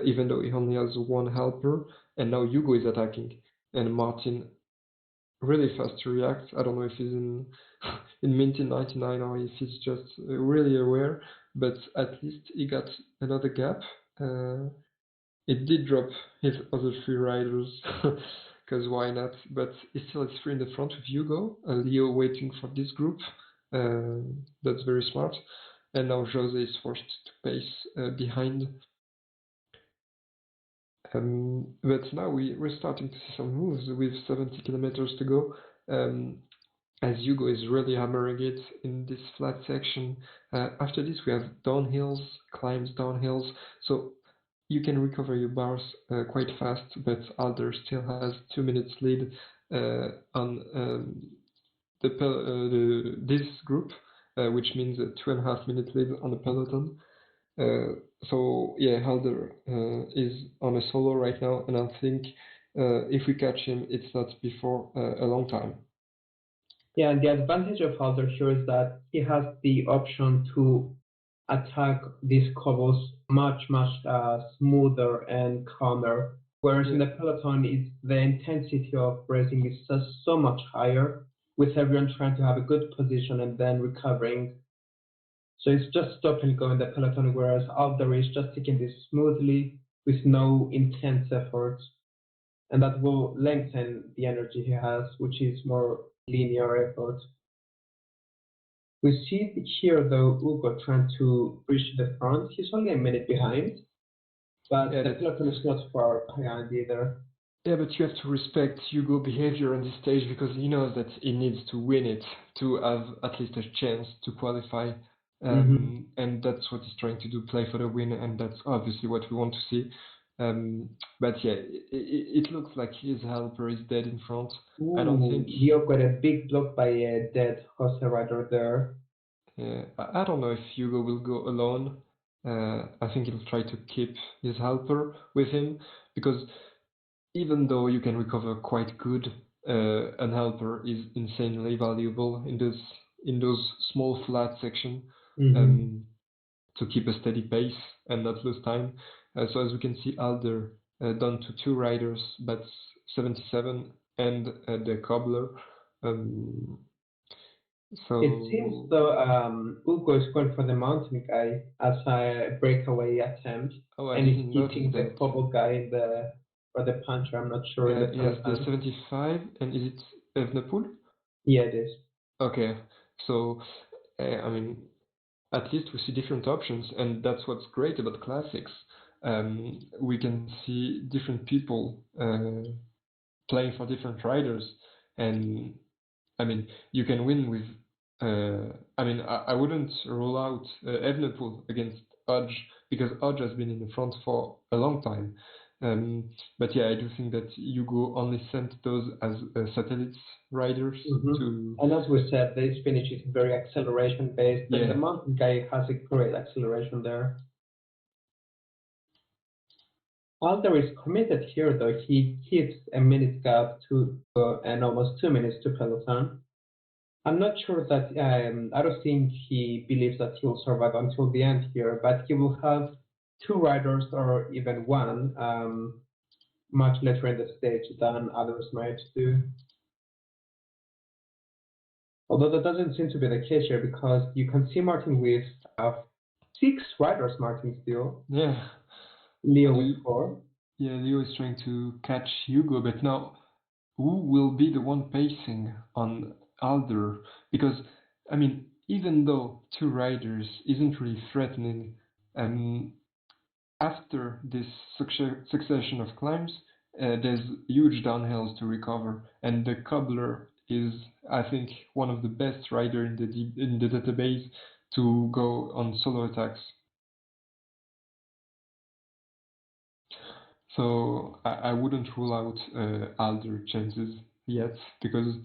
even though he only has one helper, and now Hugo is attacking, and Martin really fast to react. I don't know if he's in in Minty 99 or if he's just really aware, but at least he got another gap. It did drop his other three riders, because why not? But he still is three in the front with Hugo, Leo waiting for this group. That's very smart. And now Jose is forced to pace behind. But now we're starting to see some moves with 70 kilometers to go. As Hugo is really hammering it in this flat section. After this, we have downhills, climbs, downhills. So you can recover your bars quite fast, but Alder still has 2 minutes lead on this group, which means a 2.5 minute lead on the peloton. So yeah, Halder is on a solo right now, and I think if we catch him, it's not before a long time. Yeah, and the advantage of Halder here is that he has the option to attack these cobbles much smoother and calmer. Whereas in the peloton, the intensity of racing is just so much higher, with everyone trying to have a good position and then recovering. So it's just stop and go in the peloton, whereas Alder is just taking this smoothly with no intense effort, and that will lengthen the energy he has, which is more linear effort. We see here though Ugo trying to reach the front. He's only a minute behind, but the peloton is not far behind either. Yeah, but you have to respect Hugo behavior on this stage because he knows that he needs to win it to have at least a chance to qualify. And that's what he's trying to do, play for the win, and that's obviously what we want to see. But yeah, it looks like his helper is dead in front. Ooh, I don't think Leo got a big block by a dead Jose rider there. I don't know if Hugo will go alone. I think he'll try to keep his helper with him because even though you can recover quite good, an helper is insanely valuable in those small flat section to keep a steady pace and not lose time. So as we can see, Alder down to 2 riders, but 77 and the cobbler. So it seems though Ugo is going for the mountain guy as a breakaway attempt, and he's hitting the cobble guy or the puncher. I'm not sure. Yes, the 75, and is it Evenepoel? Yeah, it is. Okay, so I mean, at least we see different options, and that's what's great about classics. We can see different people playing for different riders, and I mean, you can win with. I mean, I wouldn't rule out Evenepoel against Hodge because Hodge has been in the front for a long time. But yeah, I do think that Hugo only sent those as satellites riders to. And as we said, this finish is very acceleration based, and the mountain guy has a great acceleration there. Alder is committed here, though. He keeps a minute gap to and almost 2 minutes to peloton. I'm not sure that I don't think he believes that he'll survive until the end here, but he will have 2 riders or even one much later in the stage than others might do. Although that doesn't seem to be the case here because you can see Martin with 6 riders, Martin still. Yeah. Leo with 4. Yeah, Leo is trying to catch Hugo, but now who will be the one pacing on Alder? Because, I mean, even though 2 riders isn't really threatening, after this succession of climbs, there's huge downhills to recover, and the cobbler is, I think, one of the best rider in the database to go on solo attacks. So I wouldn't rule out Alder chances yet, because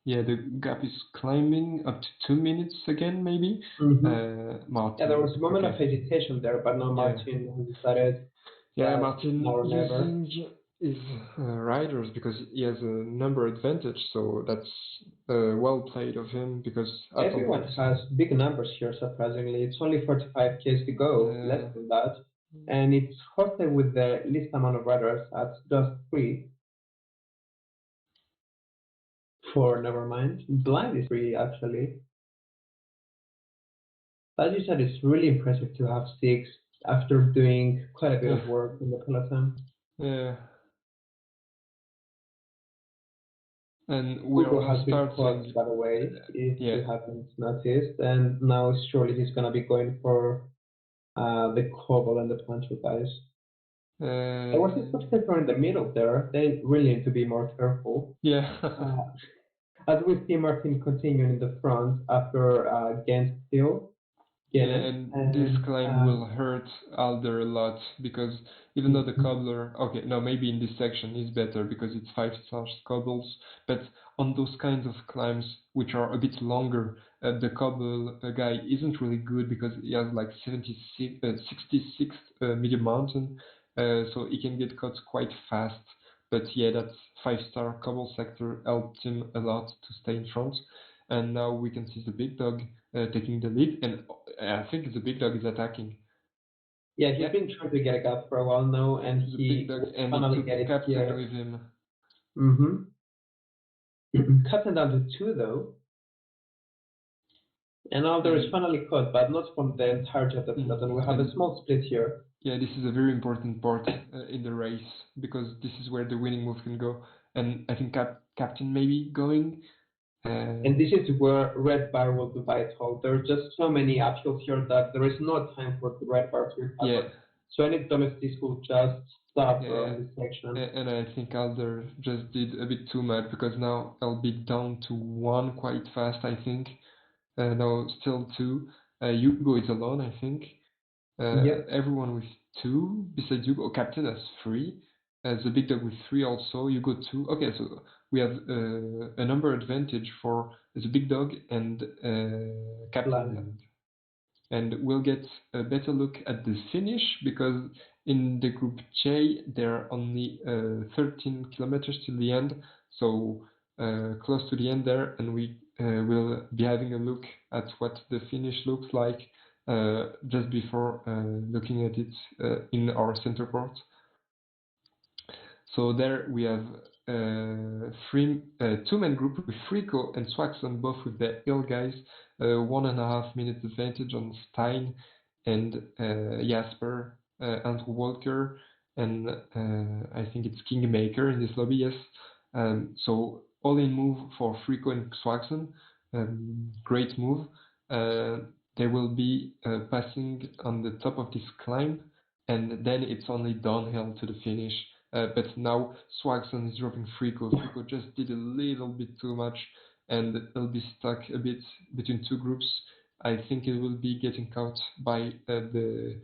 the gap is climbing up to 2 minutes again, maybe. Martin. Yeah, there was a moment of hesitation there, but now Martin has decided. Yeah, Martin using his riders because he has a number advantage, so that's well played of him, because everyone has big numbers here, surprisingly. It's only 45k to go, less than that. And it's hosted with the least amount of riders at just 3. 4, never mind. Blind is 3, actually. As you said, it's really impressive to have 6 after doing quite a bit of work in the peloton. Yeah. And we're has been caught, by the way, if you haven't noticed, and now surely he's gonna be going for the cobble and the plancher guys. There was a subscriber in the middle there. They really need to be more careful. Yeah. As we see Martin continuing in the front after Gent still. And this climb will hurt Alder a lot, because even though the cobbler, maybe in this section is better because it's 5-star cobbles, but on those kinds of climbs which are a bit longer, the cobble guy isn't really good because he has like 66 medium mountain, so he can get caught quite fast. But yeah, that 5-star cobble sector helped him a lot to stay in front. And now we can see the big dog taking the lead, and I think the big dog is attacking. Yeah, he's been trying to get a gap for a while now, and he finally get it Captain here. with him. Captain down to 2 though. And Alder is finally caught, but not from the entirety of the peloton. We have a small split here. Yeah, this is a very important part in the race, because this is where the winning move can go. And I think Captain may be going. And this is where Red Bar will be vital. There are just so many uphill here that there is no time for the Red Bar to recover. Yeah. So any domestics will just stop on this section. And I think Alder just did a bit too much, because now I'll be down to 1 quite fast, I think. No, still 2. Hugo is alone, I think. Everyone with 2 besides Hugo. Captain has 3. The big dog with 3 also. Hugo 2. Okay, so we have a number advantage for the big dog and Captain. And we'll get a better look at the finish, because in the group J there are only 13 kilometers till the end, so close to the end there, and we will be having a look at what the finish looks like just before looking at it in our center port. So there we have 2-man group with Frico and Swaxon, both with the hill guys, 1.5 minutes advantage on Stein and Jasper, Andrew Walker, and I think it's Kingmaker in this lobby, yes. So all-in move for Frico and Swaxon, great move. They will be passing on the top of this climb, and then it's only downhill to the finish. But now Swaxon is dropping Frico. Frico just did a little bit too much, and it'll be stuck a bit between 2 groups. I think it will be getting caught by the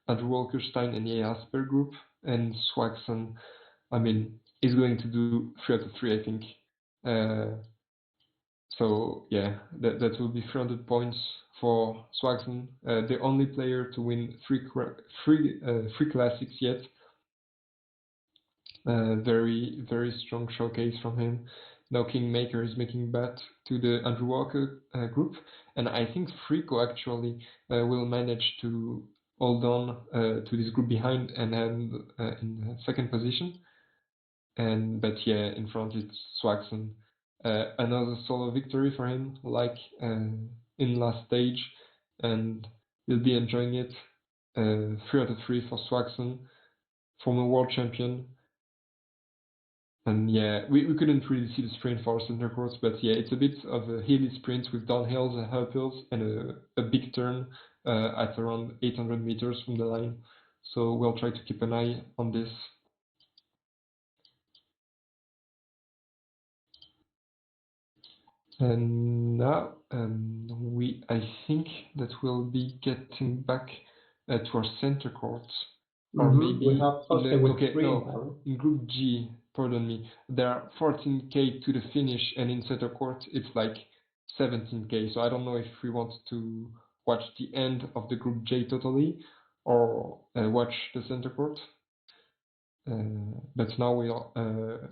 Andrew Walkerstein and Jasper group, and Swaxon, I mean, is going to do 3 out of 3, I think. So yeah, that will be 300 points for Swaxon, the only player to win 3 classics yet. Very, very strong showcase from him. Now Kingmaker is making back to the Andrew Walker group, and I think Frico actually will manage to hold on to this group behind and end in 2nd position. But yeah, in front it's Swaxon. Another solo victory for him, like in last stage, and he'll be enjoying it. 3 out of 3 for Swaxon, former world champion. And yeah, we couldn't really see the sprint for center courts, but yeah, it's a bit of a hilly sprint with downhills and uphills and a big turn at around 800 meters from the line. So we'll try to keep an eye on this. And now I think that we'll be getting back to our center court, or maybe We have in Jose the with okay 3 no now. in Group G. Pardon me. There are 14k to the finish, and in center court it's like 17k. So I don't know if we want to watch the end of the Group J totally, or watch the center court. But now we are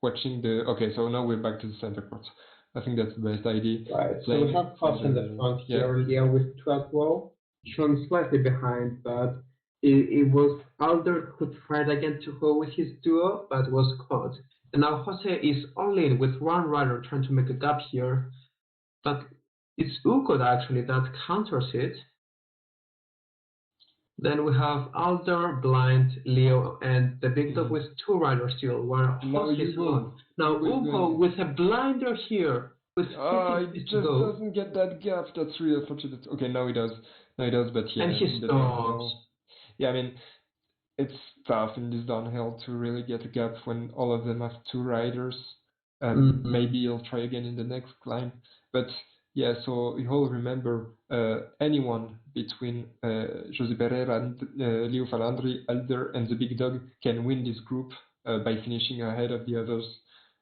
watching the. Okay, so now we're back to the center court. I think that's the best idea. Right, so we have Jose in the front here, Leo with 2 as well. Sean slightly behind, but it was Alder who tried again to go with his duo, but was caught. And now Jose is all in with one rider trying to make a gap here, but it's Ukod actually that counters it. Then we have Alder, Blind, Leo, and the big dog with 2 riders still, while Jose is on. Now Ugo with a blinder here, with 50 it to just go. doesn't get that gap. That's really unfortunate. Okay, now he does. Now he does, but yeah. And he stops. Yeah, I mean, it's tough in this downhill to really get a gap when all of them have 2 riders. Maybe he'll try again in the next climb. But yeah, so you all remember anyone between José Pereira and Leo Falandri, Alder, and the big dog can win this group by finishing ahead of the others.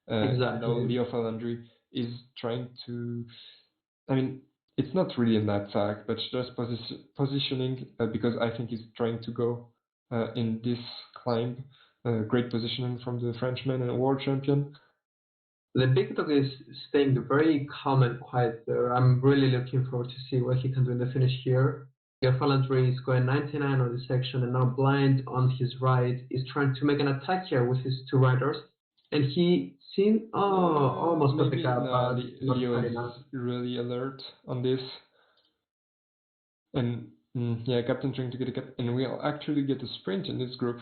Exactly. And now Leo Falandri is trying to. I mean, it's not really an attack, but just positioning because I think he's trying to go in this climb. Great positioning from the Frenchman and world champion. The big dog is staying very calm and quiet there. I'm really looking forward to see what he can do in the finish here. Falandri is going 99 on this section, and now Blind on his right is trying to make an attack here with his 2 riders. And he seen almost got the gap, but Leo is really alert on this. And yeah, Captain trying to get a gap, and we'll actually get a sprint in this group.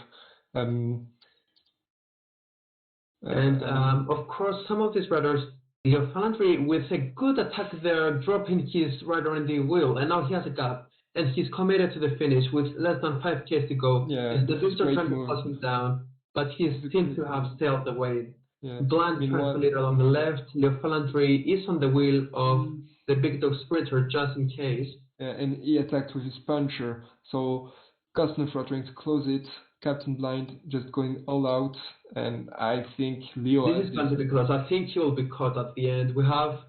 Of course, some of these riders, Leo Falandri with a good attack there, dropping his rider in the wheel, and now he has a gap, and he's committed to the finish with less than 5k to go. Yeah, and the booster trying to close him down, but he seems to have sailed away. Yeah. Blind tries to lead along the left. Leo Falandri is on the wheel of the big dog sprinter just in case. And he attacked with his puncher, so Kostner trying to close it. Captain Blind just going all out, and I think Leo. This is going to be close. I think he will be caught at the end. We have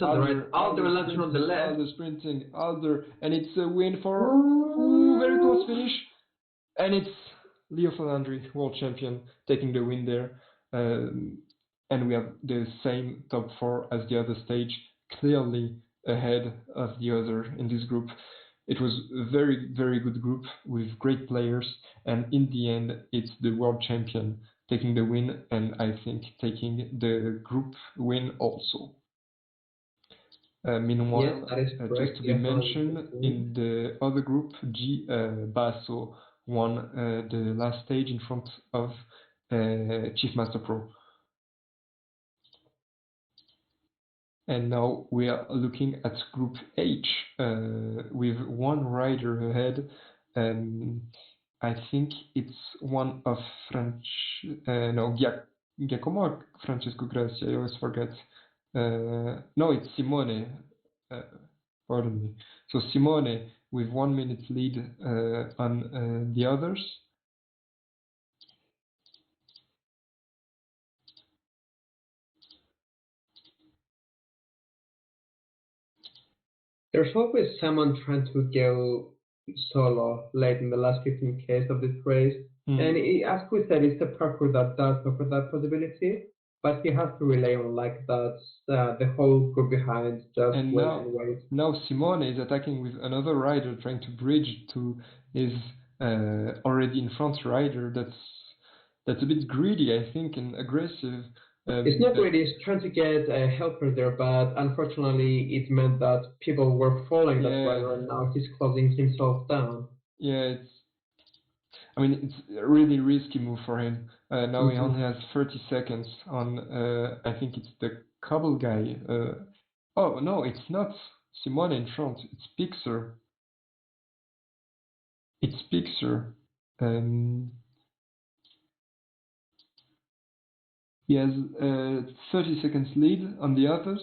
Alder Lantern on the left. Alder sprinting, Alder, and it's a win for very close finish, and it's Leo Falandri, world champion, taking the win there. And we have the same top 4 as the other stage, clearly ahead of the other in this group. It was a very, very good group with great players, and in the end, it's the world champion taking the win, and I think taking the group win also. Meanwhile, yes, just to be mentioned, in the other group, G, Basso won the last stage in front of Chief Master Pro. And now we are looking at Group H with 1 rider ahead. I think it's one of Giacomo or Francesco Grassi, I always forget. No, it's Simone. Pardon me. So Simone with 1 minute lead on the others. There's always someone trying to go solo late in the last 15Ks of this race. And as we said, it's the parkour that does offer that possibility, but he has to rely on like that the whole group behind just wait. Now Simone is attacking with another rider, trying to bridge to his already in front rider. That's a bit greedy, I think, and aggressive. It's not greedy, it's trying to get a helper there, but unfortunately it meant that people were following that rider, and now he's closing himself down. Yeah, it's a really risky move for him. Now he only has 30 seconds on, I think it's the Cobble guy. Oh, no, it's not Simone in front, it's Pixar. He has 30 seconds lead on the others.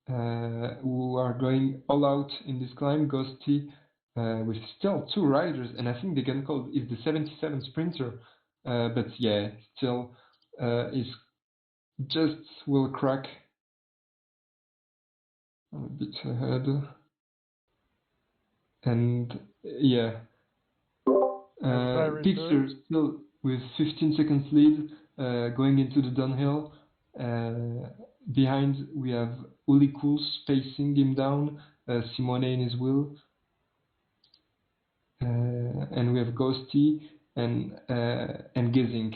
who are going all out in this climb. Ghosty with still 2 riders, and I think they can call it the 77 sprinter. But yeah, still is just will crack a bit ahead. And yeah, Pixar still with 15 seconds lead, going into the downhill. Behind we have Uli Kools pacing him down, Simone in his wheel, and we have Ghosty and Gesink